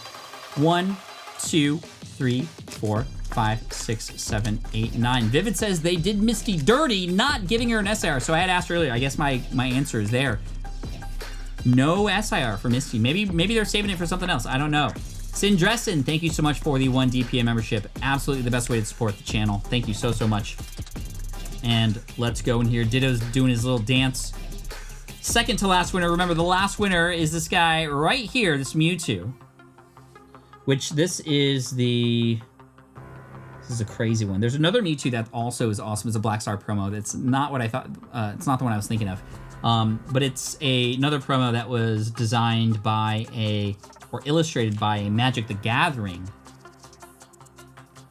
1, 2, 3, 4, 5, 6, 7, 8, 9. Vivid says they did Misty dirty, not giving her an SIR. So I had asked earlier, I guess my answer is there. No SIR for Misty. Maybe they're saving it for something else. I don't know. Sindressen, thank you so much for the 1 DPM membership. Absolutely the best way to support the channel. Thank you so much. And let's go in here. Ditto's doing his little dance. 2nd to last winner. Remember, the last winner is this guy right here, this Mewtwo. Which this is a crazy one. There's another Mewtwo that also is awesome. It's a Black Star promo. That's not what I thought. It's not the one I was thinking of. But it's another promo that was designed by or illustrated by a Magic the Gathering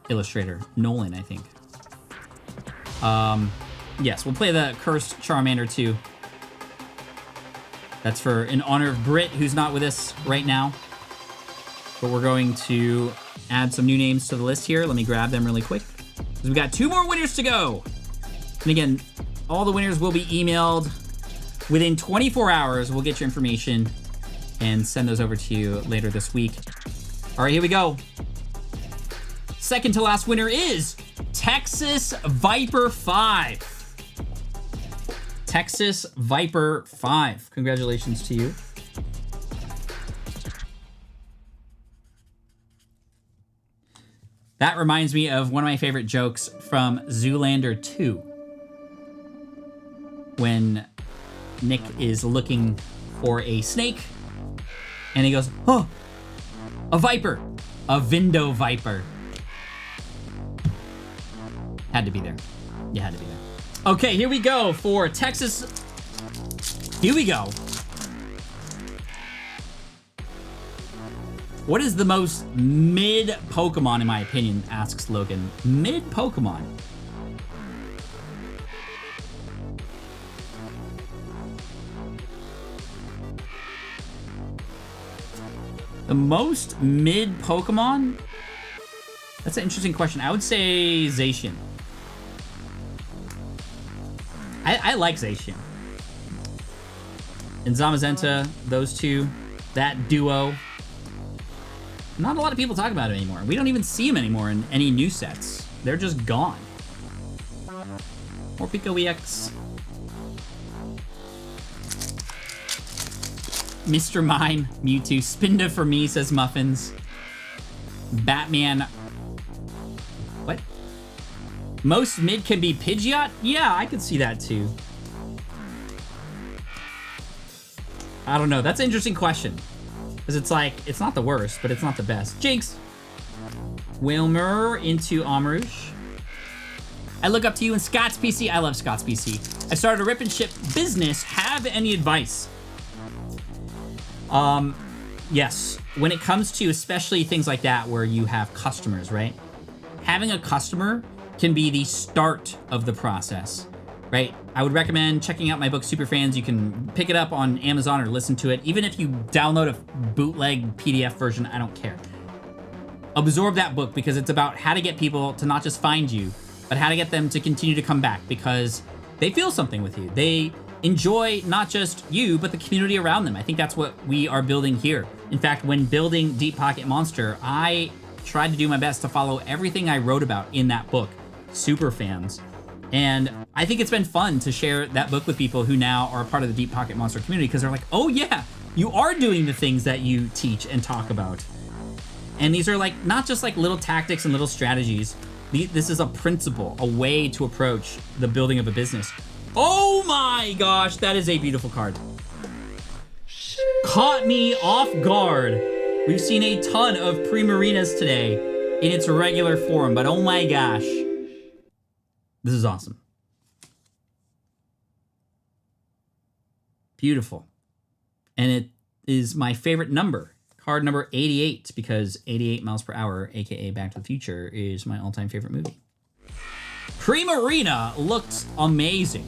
illustrator, Nolan, I think. Yes, we'll play the Cursed Charmander too. That's in honor of Britt, who's not with us right now. But we're going to add some new names to the list here. Let me grab them really quick, because we got 2 more winners to go. And again, all the winners will be emailed within 24 hours. We'll get your information and send those over to you later this week. All right, here we go. Second to last winner is Texas Viper 5. Texas Viper 5. Congratulations to you. That reminds me of one of my favorite jokes from Zoolander 2. When Nick is looking for a snake, and he goes, oh, a viper, a Vindo Viper. Had to be there. You had to be there. Okay, here we go for Texas. Here we go. What is the most mid Pokemon, in my opinion, asks Logan. Mid Pokemon. The most mid Pokemon? That's an interesting question. I would say Zacian. I like Zacian. And Zamazenta, those two, that duo. Not a lot of people talk about it anymore. We don't even see them anymore in any new sets. They're just gone. More Pico EX. Mr. Mime, Mewtwo. Spinda for me, says Muffins. Batman. What? Most mid can be Pidgeot? Yeah, I could see that too. I don't know. That's an interesting question. Because it's like, it's not the worst, but it's not the best. Jinx. Wilmer into Amrouche. I look up to you in Scott's PC. I love Scott's PC. I started a rip and ship business. Have any advice? Yes. When it comes to especially things like that where you have customers, right? Having a customer can be the start of the process, right? I would recommend checking out my book, Superfans. You can pick it up on Amazon or listen to it. Even if you download a bootleg PDF version, I don't care. Absorb that book, because it's about how to get people to not just find you, but how to get them to continue to come back, because they feel something with you. They enjoy not just you, but the community around them. I think that's what we are building here. In fact, when building Deep Pocket Monster, I tried to do my best to follow everything I wrote about in that book, Superfans. And I think it's been fun to share that book with people who now are part of the Deep Pocket Monster community, because they're like, oh yeah, you are doing the things that you teach and talk about. And these are like, not just like little tactics and little strategies. This is a principle, a way to approach the building of a business. Oh my gosh, that is a beautiful card. Caught me off guard. We've seen a ton of Primarinas today in its regular form, but oh my gosh. This is awesome. Beautiful. And it is my favorite number. Card number 88, because 88 miles per hour, aka Back to the Future, is my all-time favorite movie. Primarina looked amazing.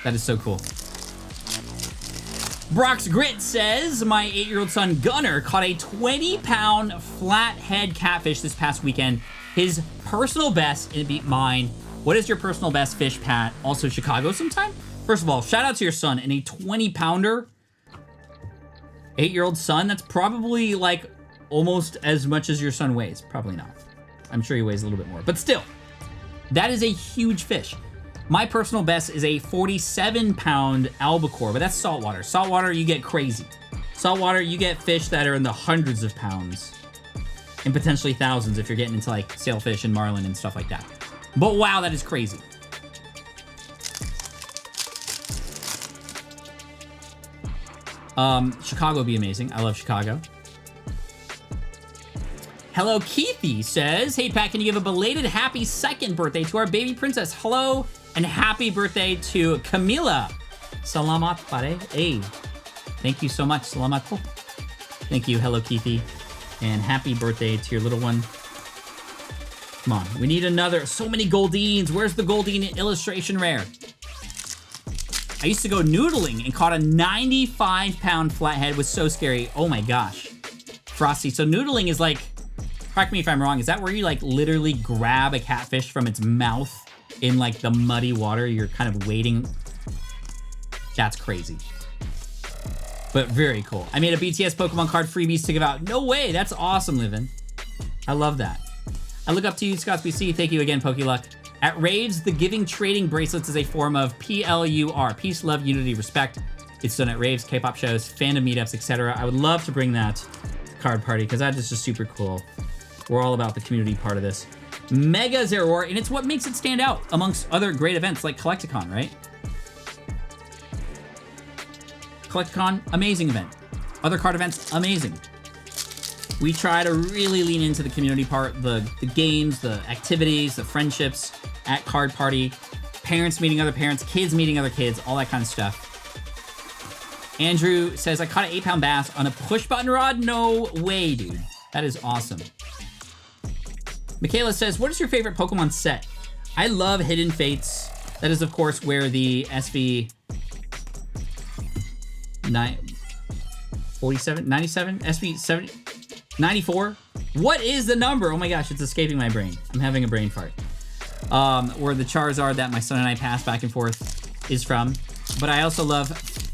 That is so cool. Brock's Grit says, my 8-year-old son Gunnar caught a 20-pound flathead catfish this past weekend. His personal best, and it beat mine. What is your personal best fish, Pat? Also Chicago sometime? First of all, shout out to your son. And a 20-pounder, 8-year-old son, that's probably like almost as much as your son weighs. Probably not. I'm sure he weighs a little bit more, but still, that is a huge fish. My personal best is a 47-pound albacore, but that's saltwater. Saltwater, you get crazy. Saltwater, you get fish that are in the hundreds of pounds and potentially thousands if you're getting into like sailfish and marlin and stuff like that. But wow, that is crazy. Chicago would be amazing. I love Chicago. Hello Keithy says, hey Pat, can you give a belated happy 2nd birthday to our baby princess? Hello And happy birthday to Camila. Salamat pare. Hey, thank you so much. Salamat po. Thank you, Hello Kitty. And happy birthday to your little one. Come on, we need another. So many Goldines. Where's the Goldine illustration rare? I used to go noodling and caught a 95-pound flathead. Was so scary. Oh my gosh. Frosty. So noodling is like, correct me if I'm wrong, is that where you like literally grab a catfish from its mouth in like the muddy water? You're kind of waiting. That's crazy. But very cool. I made a BTS Pokemon card freebies to give out. No way. That's awesome, Livin. I love that. I look up to you, Scott's BC. Thank you again, Pokeluck. At Raves, the giving trading bracelets is a form of PLUR, peace, love, unity, respect. It's done at raves, K-pop shows, fandom meetups, etc. I would love to bring that to Card Party because that is just super cool. We're all about the community part of this. Mega Zeraor, and it's what makes it stand out amongst other great events like Collecticon, right? Collecticon, amazing event. Other card events, amazing. We try to really lean into the community part, the games, the activities, the friendships at Card Party, parents meeting other parents, kids meeting other kids, all that kind of stuff. Andrew says, I caught an 8-pound bass on a push-button rod? No way, dude. That is awesome. Michaela says, what is your favorite Pokemon set? I love Hidden Fates. That is, of course, where the SV 47, 97, SV 70... 94? What is the number? Oh my gosh, it's escaping my brain. I'm having a brain fart. Where the Charizard that my son and I pass back and forth is from. But I also love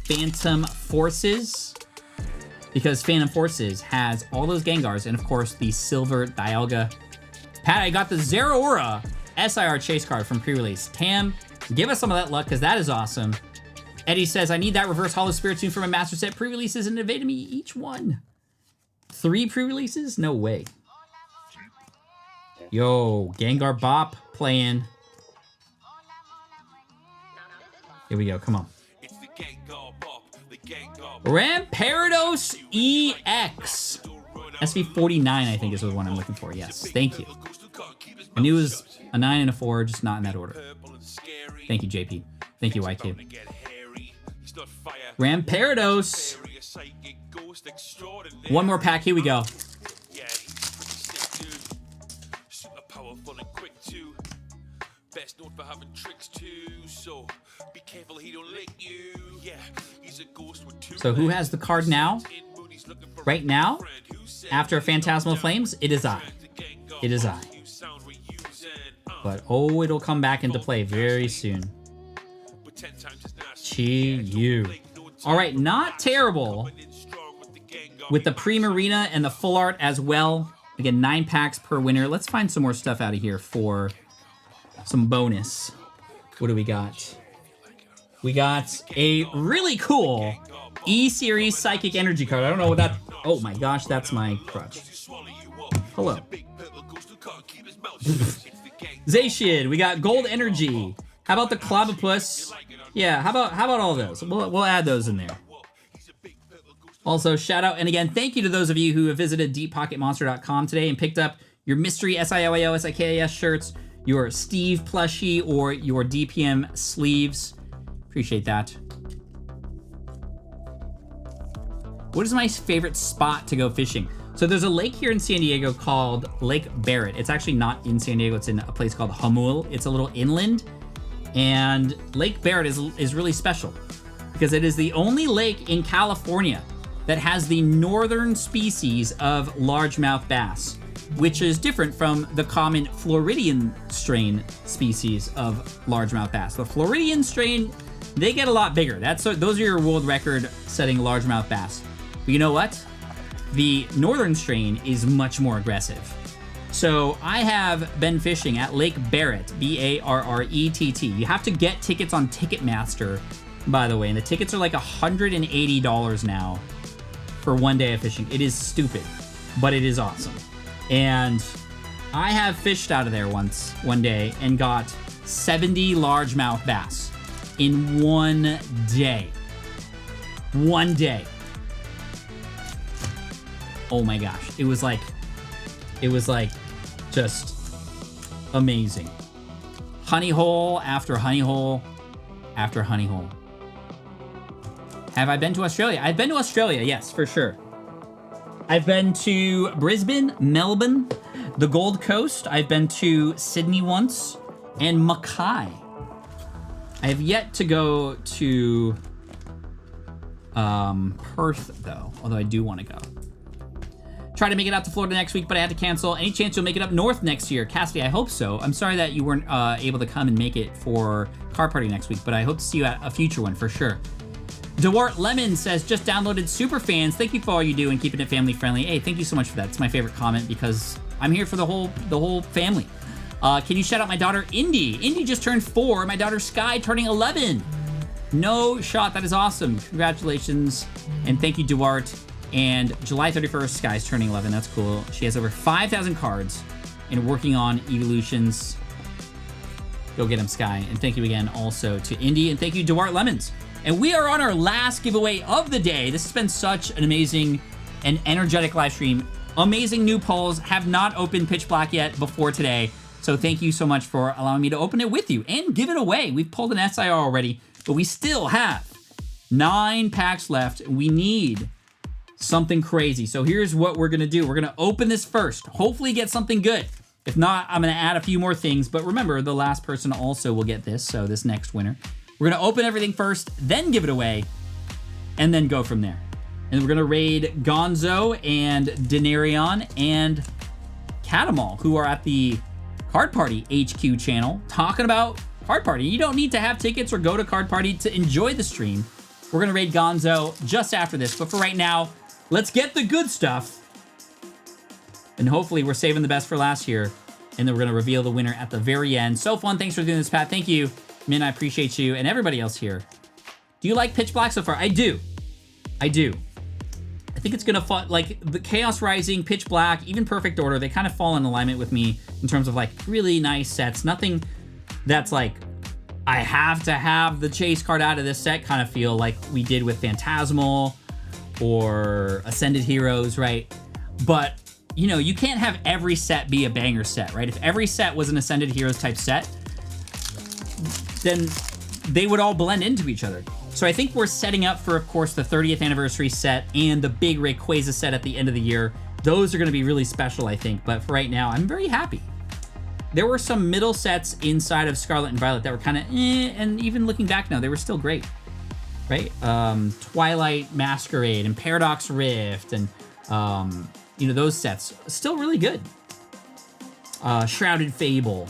Phantom Forces, because Phantom Forces has all those Gengars and of course the Silver Dialga. Pat, I got the Zeraora SIR chase card from pre-release. Tam, give us some of that luck because that is awesome. Eddie says, I need that reverse Holo Spiritomb from a master set. Pre-releases and evaded me each one. 3 pre-releases? No way. Yo, Gengar Bop playing. Here we go, come on. Ramparados EX. SV49, I think is the one I'm looking for. Yes, thank you. I knew it was a 9 and a 4, just not in that order. Thank you, JP. Thank you, YQ. Ramparados. One more pack, here we go. So who has the card now? Right now? After Phantasmal Flames? It is I. It is I. But oh, it'll come back into play very soon. Chi-Yu. Alright, not terrible. With the pre-marina and the full art as well. Again, 9 packs per winner. Let's find some more stuff out of here for some bonus. What do we got? We got a really cool E-Series Psychic Energy card. I don't know what that... Oh my gosh, that's my crutch. Hello. Zacian, we got Gold Energy. How about the Clobopus? Yeah, how about all those? We'll add those in there. Also, shout out, and again, thank you to those of you who have visited deeppocketmonster.com today and picked up your mystery SIOAO, SIKAS shirts, your Steve plushie, or your DPM sleeves. Appreciate that. What is my favorite spot to go fishing? So there's a lake here in San Diego called Lake Barrett. It's actually not in San Diego, it's in a place called Hamul. It's a little inland, and Lake Barrett is really special because it is the only lake in California that has the northern species of largemouth bass, which is different from the common Floridian strain species of largemouth bass. The Floridian strain, they get a lot bigger. Those are your world record setting largemouth bass. But you know what? The northern strain is much more aggressive. So I have been fishing at Lake Barrett, Barrett. You have to get tickets on Ticketmaster, by the way, and the tickets are like $180 now for one day of fishing. It is stupid, but it is awesome. And I have fished out of there one day and got 70 largemouth bass in one day. One day. Oh my gosh. It was like just amazing. Honey hole after honey hole after honey hole. Have I been to Australia? I've been to Australia, yes, for sure. I've been to Brisbane, Melbourne, the Gold Coast. I've been to Sydney once, and Mackay. I have yet to go to Perth, though, although I do want to go. Try to make it out to Florida next week, but I had to cancel. Any chance you'll make it up north next year? Cassidy, I hope so. I'm sorry that you weren't able to come and make it for Car Party next week, but I hope to see you at a future one for sure. DeWart Lemon says, just downloaded Superfans. Thank you for all you do and keeping it family friendly. Hey, thank you so much for that. It's my favorite comment because I'm here for the whole family. Can you shout out my daughter, Indy? Indy just turned 4. My daughter, Sky, turning 11. No shot. That is awesome. Congratulations. And thank you, DeWart. And July 31st, Sky's turning 11. That's cool. She has over 5,000 cards and working on evolutions. Go get him, Sky. And thank you again also to Indy. And thank you, DeWart Lemons. And we are on our last giveaway of the day. This has been such an amazing and energetic live stream. Amazing new polls. Have not opened Pitch Black yet before today. So thank you so much for allowing me to open it with you and give it away. We've pulled an SIR already, but we still have 9 packs left. We need something crazy. So here's what we're gonna do. We're gonna open this first. Hopefully get something good. If not, I'm gonna add a few more things. But remember, the last person also will get this. So this next winner. We're gonna open everything first, then give it away, and then go from there. And we're gonna raid Gonzo and Denarion and Catamal, who are at the Card Party HQ channel, talking about Card Party. You don't need to have tickets or go to Card Party to enjoy the stream. We're gonna raid Gonzo just after this, but for right now, let's get the good stuff. And hopefully we're saving the best for last here, and then we're gonna reveal the winner at the very end. So fun, thanks for doing this, Pat. Thank you. Min, I appreciate you and everybody else here. Do you like Pitch Black so far? I do. I do. I think it's gonna fall, like the Chaos Rising, Pitch Black, even Perfect Order, they kind of fall in alignment with me in terms of like really nice sets. Nothing that's like, I have to have the chase card out of this set kind of feel like we did with Phantasmal or Ascended Heroes, right? But, you know, you can't have every set be a banger set, right? If every set was an Ascended Heroes type set, then they would all blend into each other. So I think we're setting up for, of course, the 30th anniversary set and the big Rayquaza set at the end of the year. Those are gonna be really special, I think. But for right now, I'm very happy. There were some middle sets inside of Scarlet and Violet that were kind of and even looking back now, they were still great, right? Twilight Masquerade and Paradox Rift and, you know, those sets, still really good. Shrouded Fable,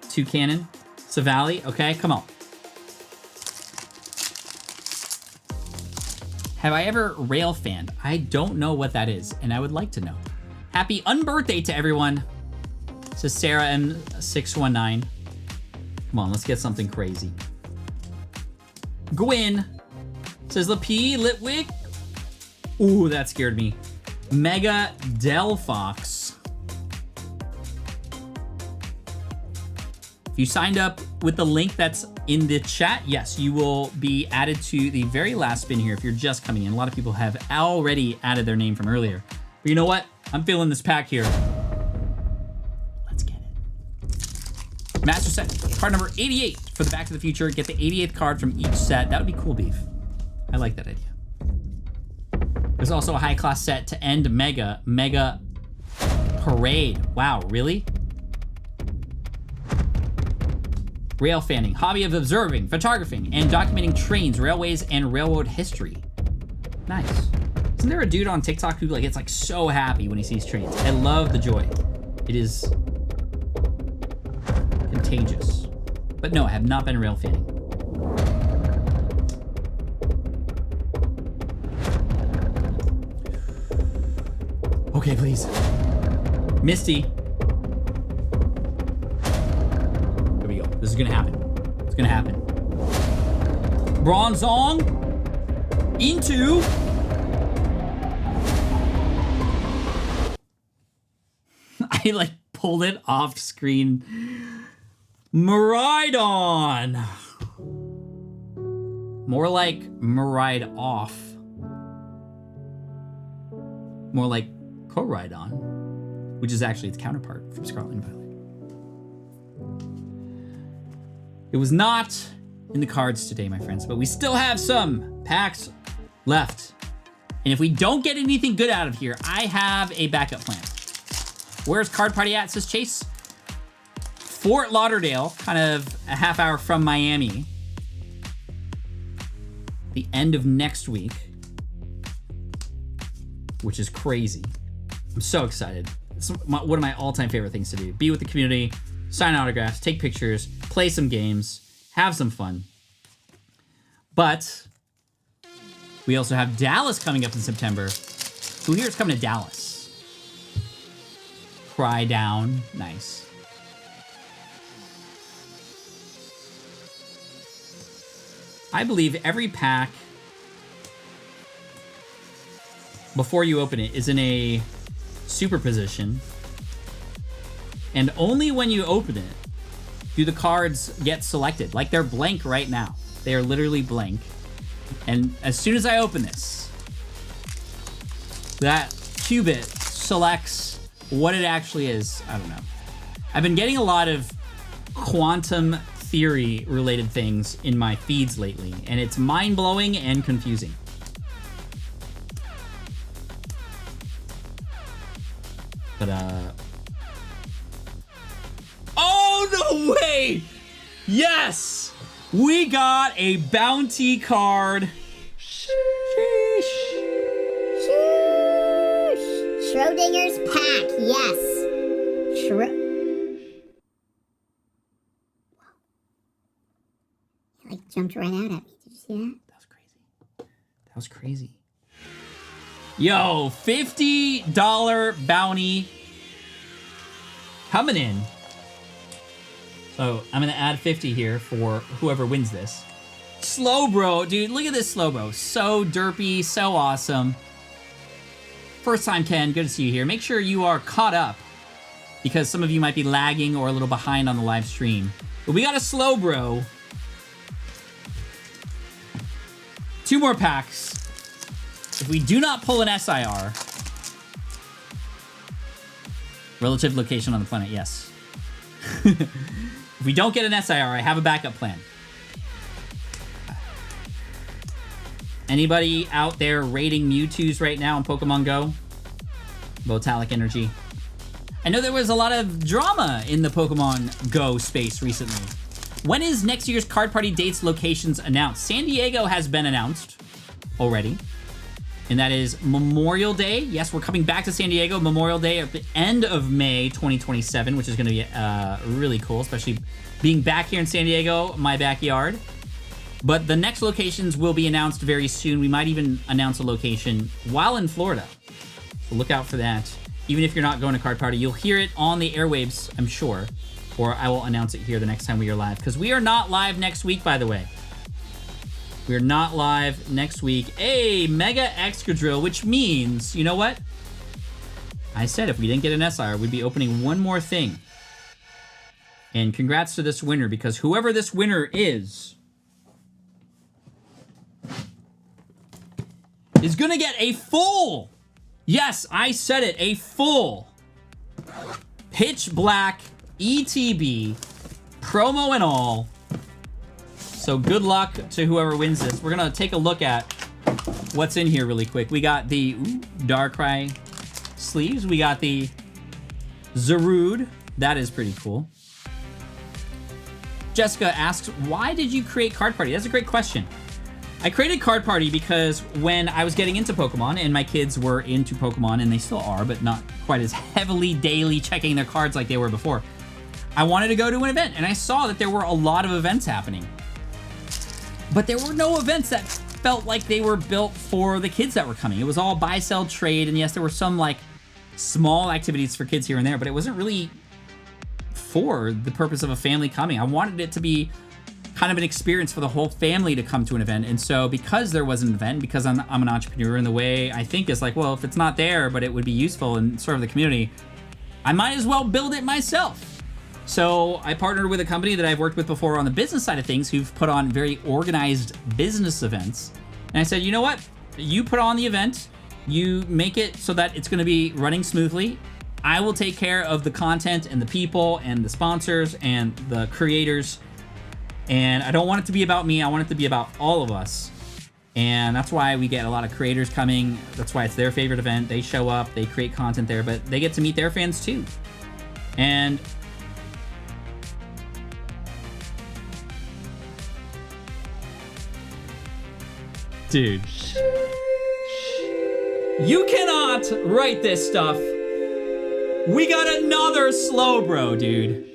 Toucannon, Savali, okay, come on. Have I ever rail fanned? I don't know what that is, and I would like to know. Happy unbirthday to everyone. Says Sarah M619. Come on, let's get something crazy. Gwyn says Lapi Litwick. Ooh, that scared me. Mega Delphox. If you signed up with the link that's in the chat, yes, you will be added to the very last spin here if you're just coming in. A lot of people have already added their name from earlier. But you know what? I'm feeling this pack here. Let's get it. Master set, card number 88 for the Back to the Future. Get the 88th card from each set. That would be cool, Beef. I like that idea. There's also a high class set to end Mega Parade. Wow, really? Rail fanning, hobby of observing, photographing, and documenting trains, railways, and railroad history. Nice. Isn't there a dude on TikTok who gets like so happy when he sees trains? I love the joy. It is contagious. But no, I have not been rail fanning. Okay, please. Misty. This is gonna happen. It's gonna happen. Bronzong into I like pulled it off screen. Maridon. More like Maride off. More like Coridon, which is actually its counterpart from Scarlet and Violet. It was not in the cards today, my friends, but we still have some packs left. And if we don't get anything good out of here, I have a backup plan. Where's Card Party at, says Chase? Fort Lauderdale, kind of a half hour from Miami. The end of next week, which is crazy. I'm so excited. It's one of my all-time favorite things to do. Be with the community, sign autographs, take pictures, play some games, have some fun. But we also have Dallas coming up in September. Who here is coming to Dallas? Cry Down. Nice. I believe every pack before you open it is in a superposition. And only when you open it do the cards get selected. Like they're blank right now. They are literally blank. And as soon as I open this, that qubit selects what it actually is. I don't know. I've been getting a lot of quantum theory related things in my feeds lately, and it's mind-blowing and confusing. But oh, no way! Yes! We got a bounty card. Sheesh. Schrodinger's pack, yes. It like jumped right out at me. Did you see that? That was crazy. That was crazy. Yo, $50 bounty coming in. So I'm gonna add 50 here for whoever wins this. Slowbro, dude, look at this Slowbro. So derpy, so awesome. First time, Ken, good to see you here. Make sure you are caught up because some of you might be lagging or a little behind on the live stream. But we got a Slowbro. 2 more packs. If we do not pull an SIR, relative location on the planet, yes. If we don't get an SIR, I have a backup plan. Anybody out there rating Mewtwo's right now in Pokemon Go? Botalic Energy. I know there was a lot of drama in the Pokemon Go space recently. When is next year's Card Party dates locations announced? San Diego has been announced already. And that is Memorial Day. Yes, we're coming back to San Diego. Memorial Day at the end of May 2027, which is going to be really cool, especially being back here in San Diego, my backyard. But the next locations will be announced very soon. We might even announce a location while in Florida. So look out for that. Even if you're not going to Card Party, you'll hear it on the airwaves, I'm sure. Or I will announce it here the next time we are live. Because we are not live next week, by the way. We are not live next week. A Mega Excadrill, which means, you know what? I said if we didn't get an SR, we'd be opening one more thing. And congrats to this winner, because whoever this winner is gonna get a full, yes, I said it, a full Pitch Black ETB, promo and all. So good luck to whoever wins this. We're gonna take a look at what's in here really quick. We got the Darkrai sleeves. We got the Zarude. That is pretty cool. Jessica asks, why did you create Card Party? That's a great question. I created Card Party because when I was getting into Pokemon, and my kids were into Pokemon, and they still are, but not quite as heavily daily checking their cards like they were before, I wanted to go to an event, and I saw that there were a lot of events happening. But there were no events that felt like they were built for the kids that were coming. It was all buy, sell, trade, and yes, there were some like small activities for kids here and there, but it wasn't really for the purpose of a family coming. I wanted it to be kind of an experience for the whole family to come to an event. And so because there was an event, because I'm an entrepreneur, and the way I think is like, well, if it's not there, but it would be useful and serve the community, I might as well build it myself. So I partnered with a company that I've worked with before on the business side of things, who've put on very organized business events. And I said, you know what? You put on the event, you make it so that it's gonna be running smoothly. I will take care of the content and the people and the sponsors and the creators. And I don't want it to be about me. I want it to be about all of us. And that's why we get a lot of creators coming. That's why it's their favorite event. They show up, they create content there, but they get to meet their fans too. And dude, you cannot write this stuff. We got another slow bro, dude.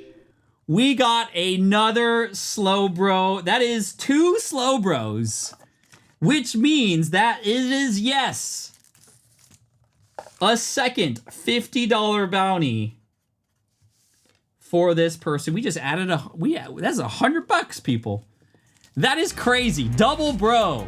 We got another slow bro. That is 2 slow bros, which means that it is, yes, a second $50 bounty for this person. We just added that's $100, people. That is crazy. Double bro.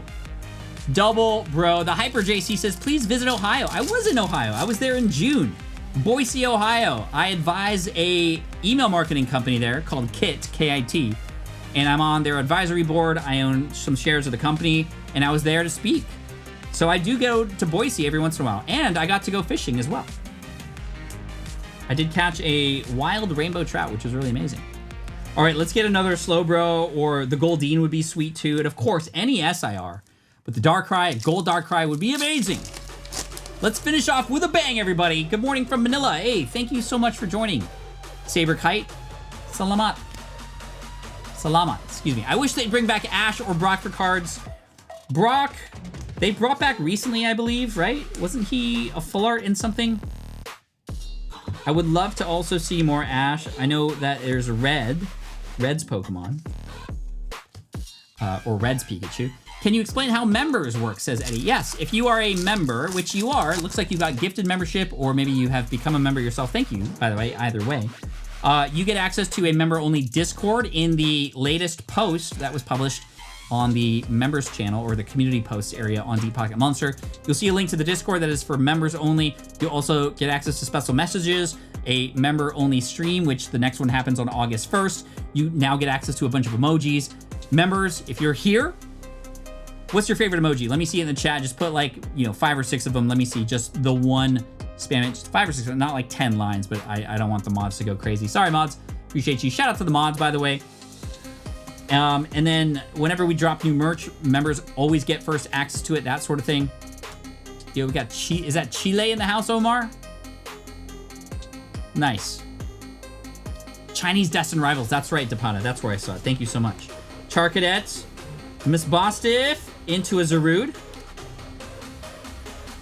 Double bro. The Hyper JC says, please visit Ohio. I was in Ohio. I was there in June. Boise, Ohio. I advise a email marketing company there called KIT, K-I-T, and I'm on their advisory board. I own some shares of the company, and I was there to speak. So I do go to Boise every once in a while, and I got to go fishing as well. I did catch a wild rainbow trout, which was really amazing. All right, let's get another slow bro, or the Goldeen would be sweet too, and of course, any SIR. But the Darkrai, Gold Darkrai would be amazing. Let's finish off with a bang, everybody. Good morning from Manila. Hey, thank you so much for joining. Saber Kite, Salamat. Salamat, excuse me. I wish they'd bring back Ash or Brock for cards. Brock, they brought back recently, I believe, right? Wasn't he a full art in something? I would love to also see more Ash. I know that there's Red's Pokemon. Or Red's Pikachu. Can you explain how members work, says Eddie. Yes, if you are a member, which you are, it looks like you got gifted membership, or maybe you have become a member yourself. Thank you, by the way, either way. You get access to a member-only Discord in the latest post that was published on the members channel, or the community posts area on Deep Pocket Monster. You'll see a link to the Discord that is for members only. You'll also get access to special messages, a member-only stream, which the next one happens on August 1st. You now get access to a bunch of emojis. Members, if you're here, what's your favorite emoji? Let me see it in the chat. Just put like, 5 or 6 of them. Let me see just the one, spam it. Just 5 or 6, not like 10 lines, but I don't want the mods to go crazy. Sorry, mods. Appreciate you. Shout out to the mods, by the way. And then whenever we drop new merch, members always get first access to it, that sort of thing. Yo, we got is that Chile in the house, Omar? Nice. Chinese Destined Rivals. That's right, Depana. That's where I saw it. Thank you so much. Charcadet, Miss Bostiff, into a Zarude.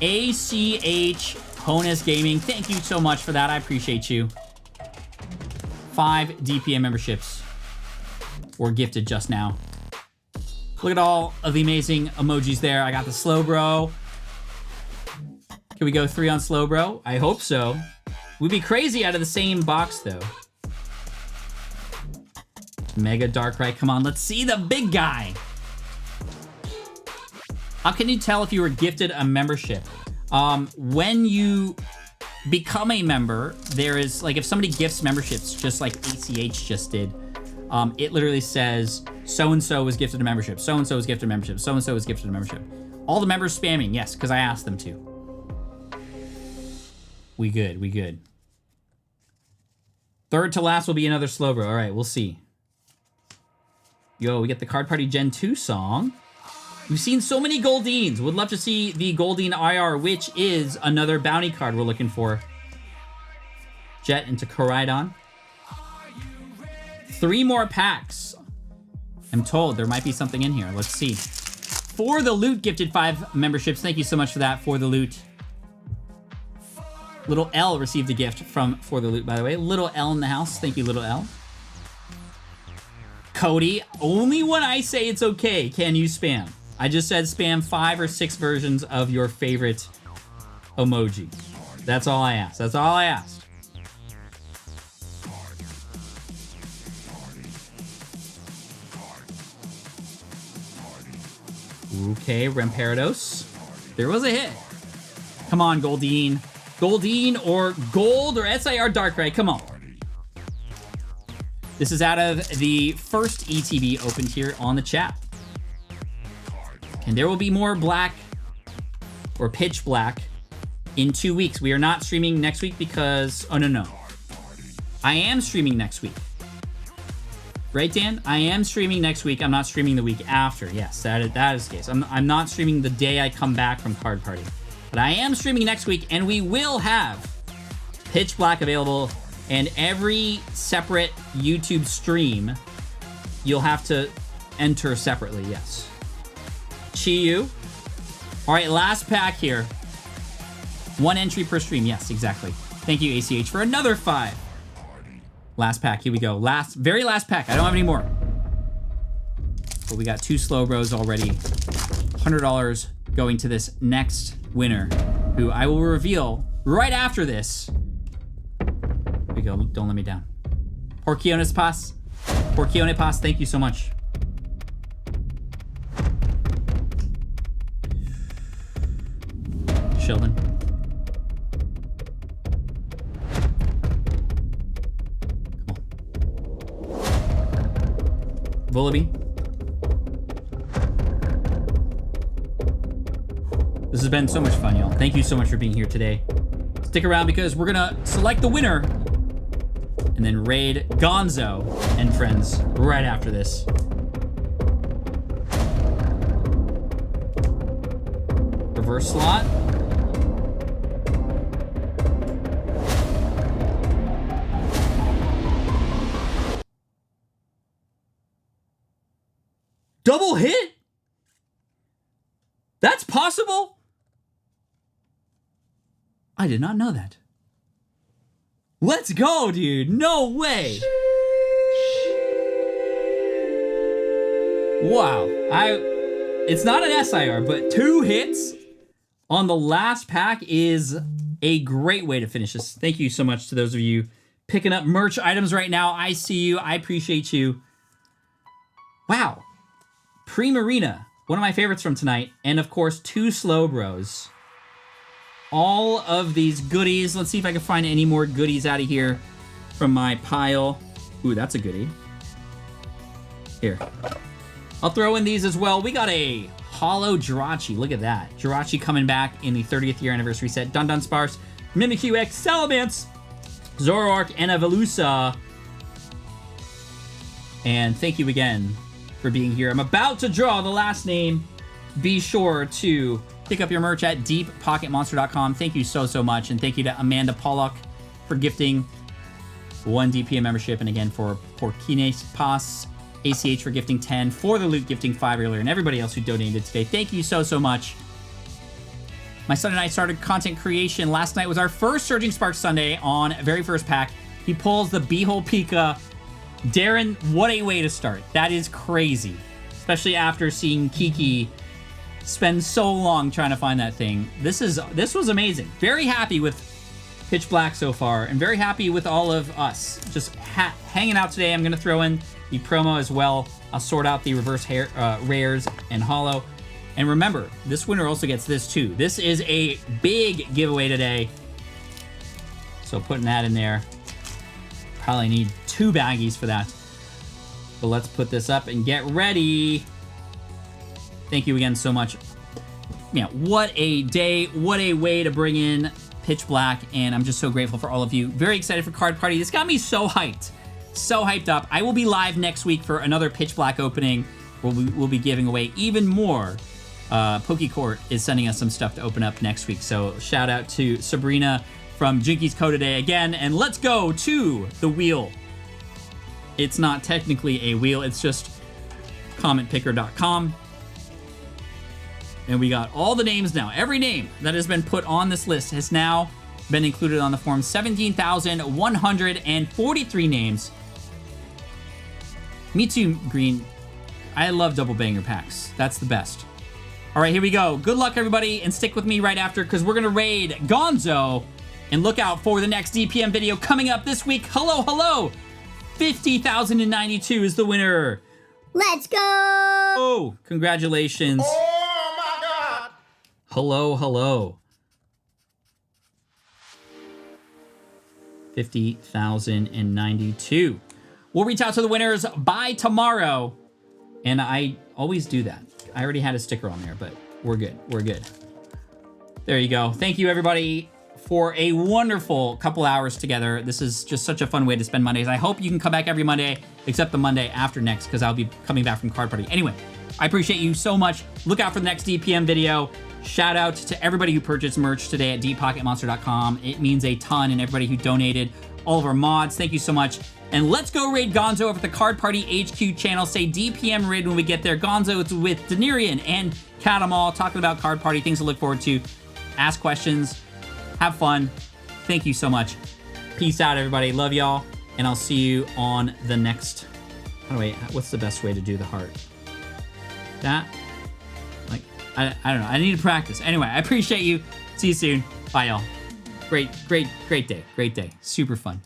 ACH Honus Gaming. Thank you so much for that. I appreciate you. 5 DPM memberships were gifted just now. Look at all of the amazing emojis there. I got the slow bro. Can we go 3 on slow bro? I hope so. We'd be crazy out of the same box though. Mega Darkrai, come on, let's see the big guy. How can you tell if you were gifted a membership? When you become a member, there is, like, if somebody gifts memberships, just like ACH just did, it literally says, so-and-so was gifted a membership, so-and-so was gifted a membership, so-and-so was gifted a membership. All the members spamming, yes, because I asked them to. We good, we good. Third to last will be another slow bro. All right, we'll see. Yo, we get the Card Party Gen 2 song. We've seen so many Goldeens. Would love to see the Goldeen IR, which is another bounty card we're looking for. Jet into Koraidon. 3 more packs. I'm told there might be something in here. Let's see. For the Loot gifted 5 memberships. Thank you so much for that, For the Loot. Little L received a gift from For the Loot, by the way. Little L in the house. Thank you, Little L. Cody, only when I say it's okay can you spam. I just said spam 5 or 6 versions of your favorite emoji. That's all I asked. That's all I asked. Okay, Rampardos. There was a hit. Come on, Goldeen. Goldeen or Gold or SIR Darkrai. Come on. This is out of the first ETB opened here on the chat. And there will be more black or pitch black in 2 weeks. We are not streaming next week because, oh no. I am streaming next week. Right, Dan? I am streaming next week. I'm not streaming the week after. Yes, that is the case. I'm not streaming the day I come back from Card Party. But I am streaming next week, and we will have Pitch Black available, and every separate YouTube stream, you'll have to enter separately, yes. Chi-Yu. All right, last pack here. 1 entry per stream. Yes, exactly. Thank you, ACH, for another 5. Last pack. Here we go. Very last pack. I don't have any more. But we got 2 slow bros already. $100 going to this next winner, who I will reveal right after this. Here we go. Don't let me down. Porciones Paz. Porcione Paz, thank you so much. Sheldon. Volibee. This has been so much fun, y'all. Thank you so much for being here today. Stick around because we're gonna select the winner and then raid Gonzo and friends right after this. Reverse slot. Double hit? That's possible? I did not know that. Let's go, dude. No way. Wow. It's not an SIR, but 2 hits on the last pack is a great way to finish this. Thank you so much to those of you picking up merch items right now. I see you. I appreciate you. Wow. Pre-Marina, one of my favorites from tonight. And of course, 2 slow bros. All of these goodies. Let's see if I can find any more goodies out of here from my pile. Ooh, that's a goodie. Here. I'll throw in these as well. We got a Holo Jirachi. Look at that. Jirachi coming back in the 30th year anniversary set. Dun Dun Sparse, Mimikyu X, Salamence, Zoroark, and a Velusa. And thank you again for being here. I'm about to draw the last name. Be sure to pick up your merch at deeppocketmonster.com. Thank you so much. And thank you to Amanda Pollock for gifting 1 DPM membership. And again, for Porcione Paz, ACH for gifting 10, for the Luke gifting 5 earlier, and everybody else who donated today. Thank you so much. My son and I started content creation. Last night was our first Surging Sparks Sunday on very first pack. He pulls the Beehole Pika. Darren, what a way to start. That is crazy. Especially after seeing Kiki spend so long trying to find that thing. This was amazing. Very happy with Pitch Black so far, and very happy with all of us just hanging out today. I'm going to throw in the promo as well. I'll sort out the reverse rares and holo. And remember, this winner also gets this too. This is a big giveaway today. So putting that in there. Probably need 2 baggies for that. But let's put this up and get ready. Thank you again so much. Yeah, what a day. What a way to bring in Pitch Black. And I'm just so grateful for all of you. Very excited for Card Party. This got me so hyped. So hyped up. I will be live next week for another Pitch Black opening. We'll be giving away even more. PokeCourt is sending us some stuff to open up next week. So shout out to Sabrina from Jinkies Co. today again. And let's go to the wheel. It's not technically a wheel. It's just commentpicker.com. And we got all the names now. Every name that has been put on this list has now been included on the form. 17,143 names. Me too, Green. I love double banger packs. That's the best. All right, here we go. Good luck, everybody, and stick with me right after because we're going to raid Gonzo. And look out for the next DPM video coming up this week. Hello. 50,092 is the winner. Let's go! Oh, congratulations. Oh my God! Hello. 50,092. We'll reach out to the winners by tomorrow. And I always do that. I already had a sticker on there, but we're good. There you go. Thank you, everybody. for a wonderful couple hours together. This is just such a fun way to spend Mondays. I hope you can come back every Monday, except the Monday after next, because I'll be coming back from Card Party. Anyway, I appreciate you so much. Look out for the next DPM video. Shout out to everybody who purchased merch today at deeppocketmonster.com. It means a ton, and everybody who donated, all of our mods, thank you so much. And let's go raid Gonzo over at the Card Party HQ channel. Say DPM raid when we get there. Gonzo, it's with Denirian and Catamal talking about Card Party, things to look forward to. Ask questions, have fun. Thank you so much. Peace out, everybody. Love y'all, and I'll see you on the next. Wait, what's the best way to do the heart? That? Like, I don't know. I need to practice. Anyway, I appreciate you. See you soon. Bye, y'all. Great day. Great day. Super fun.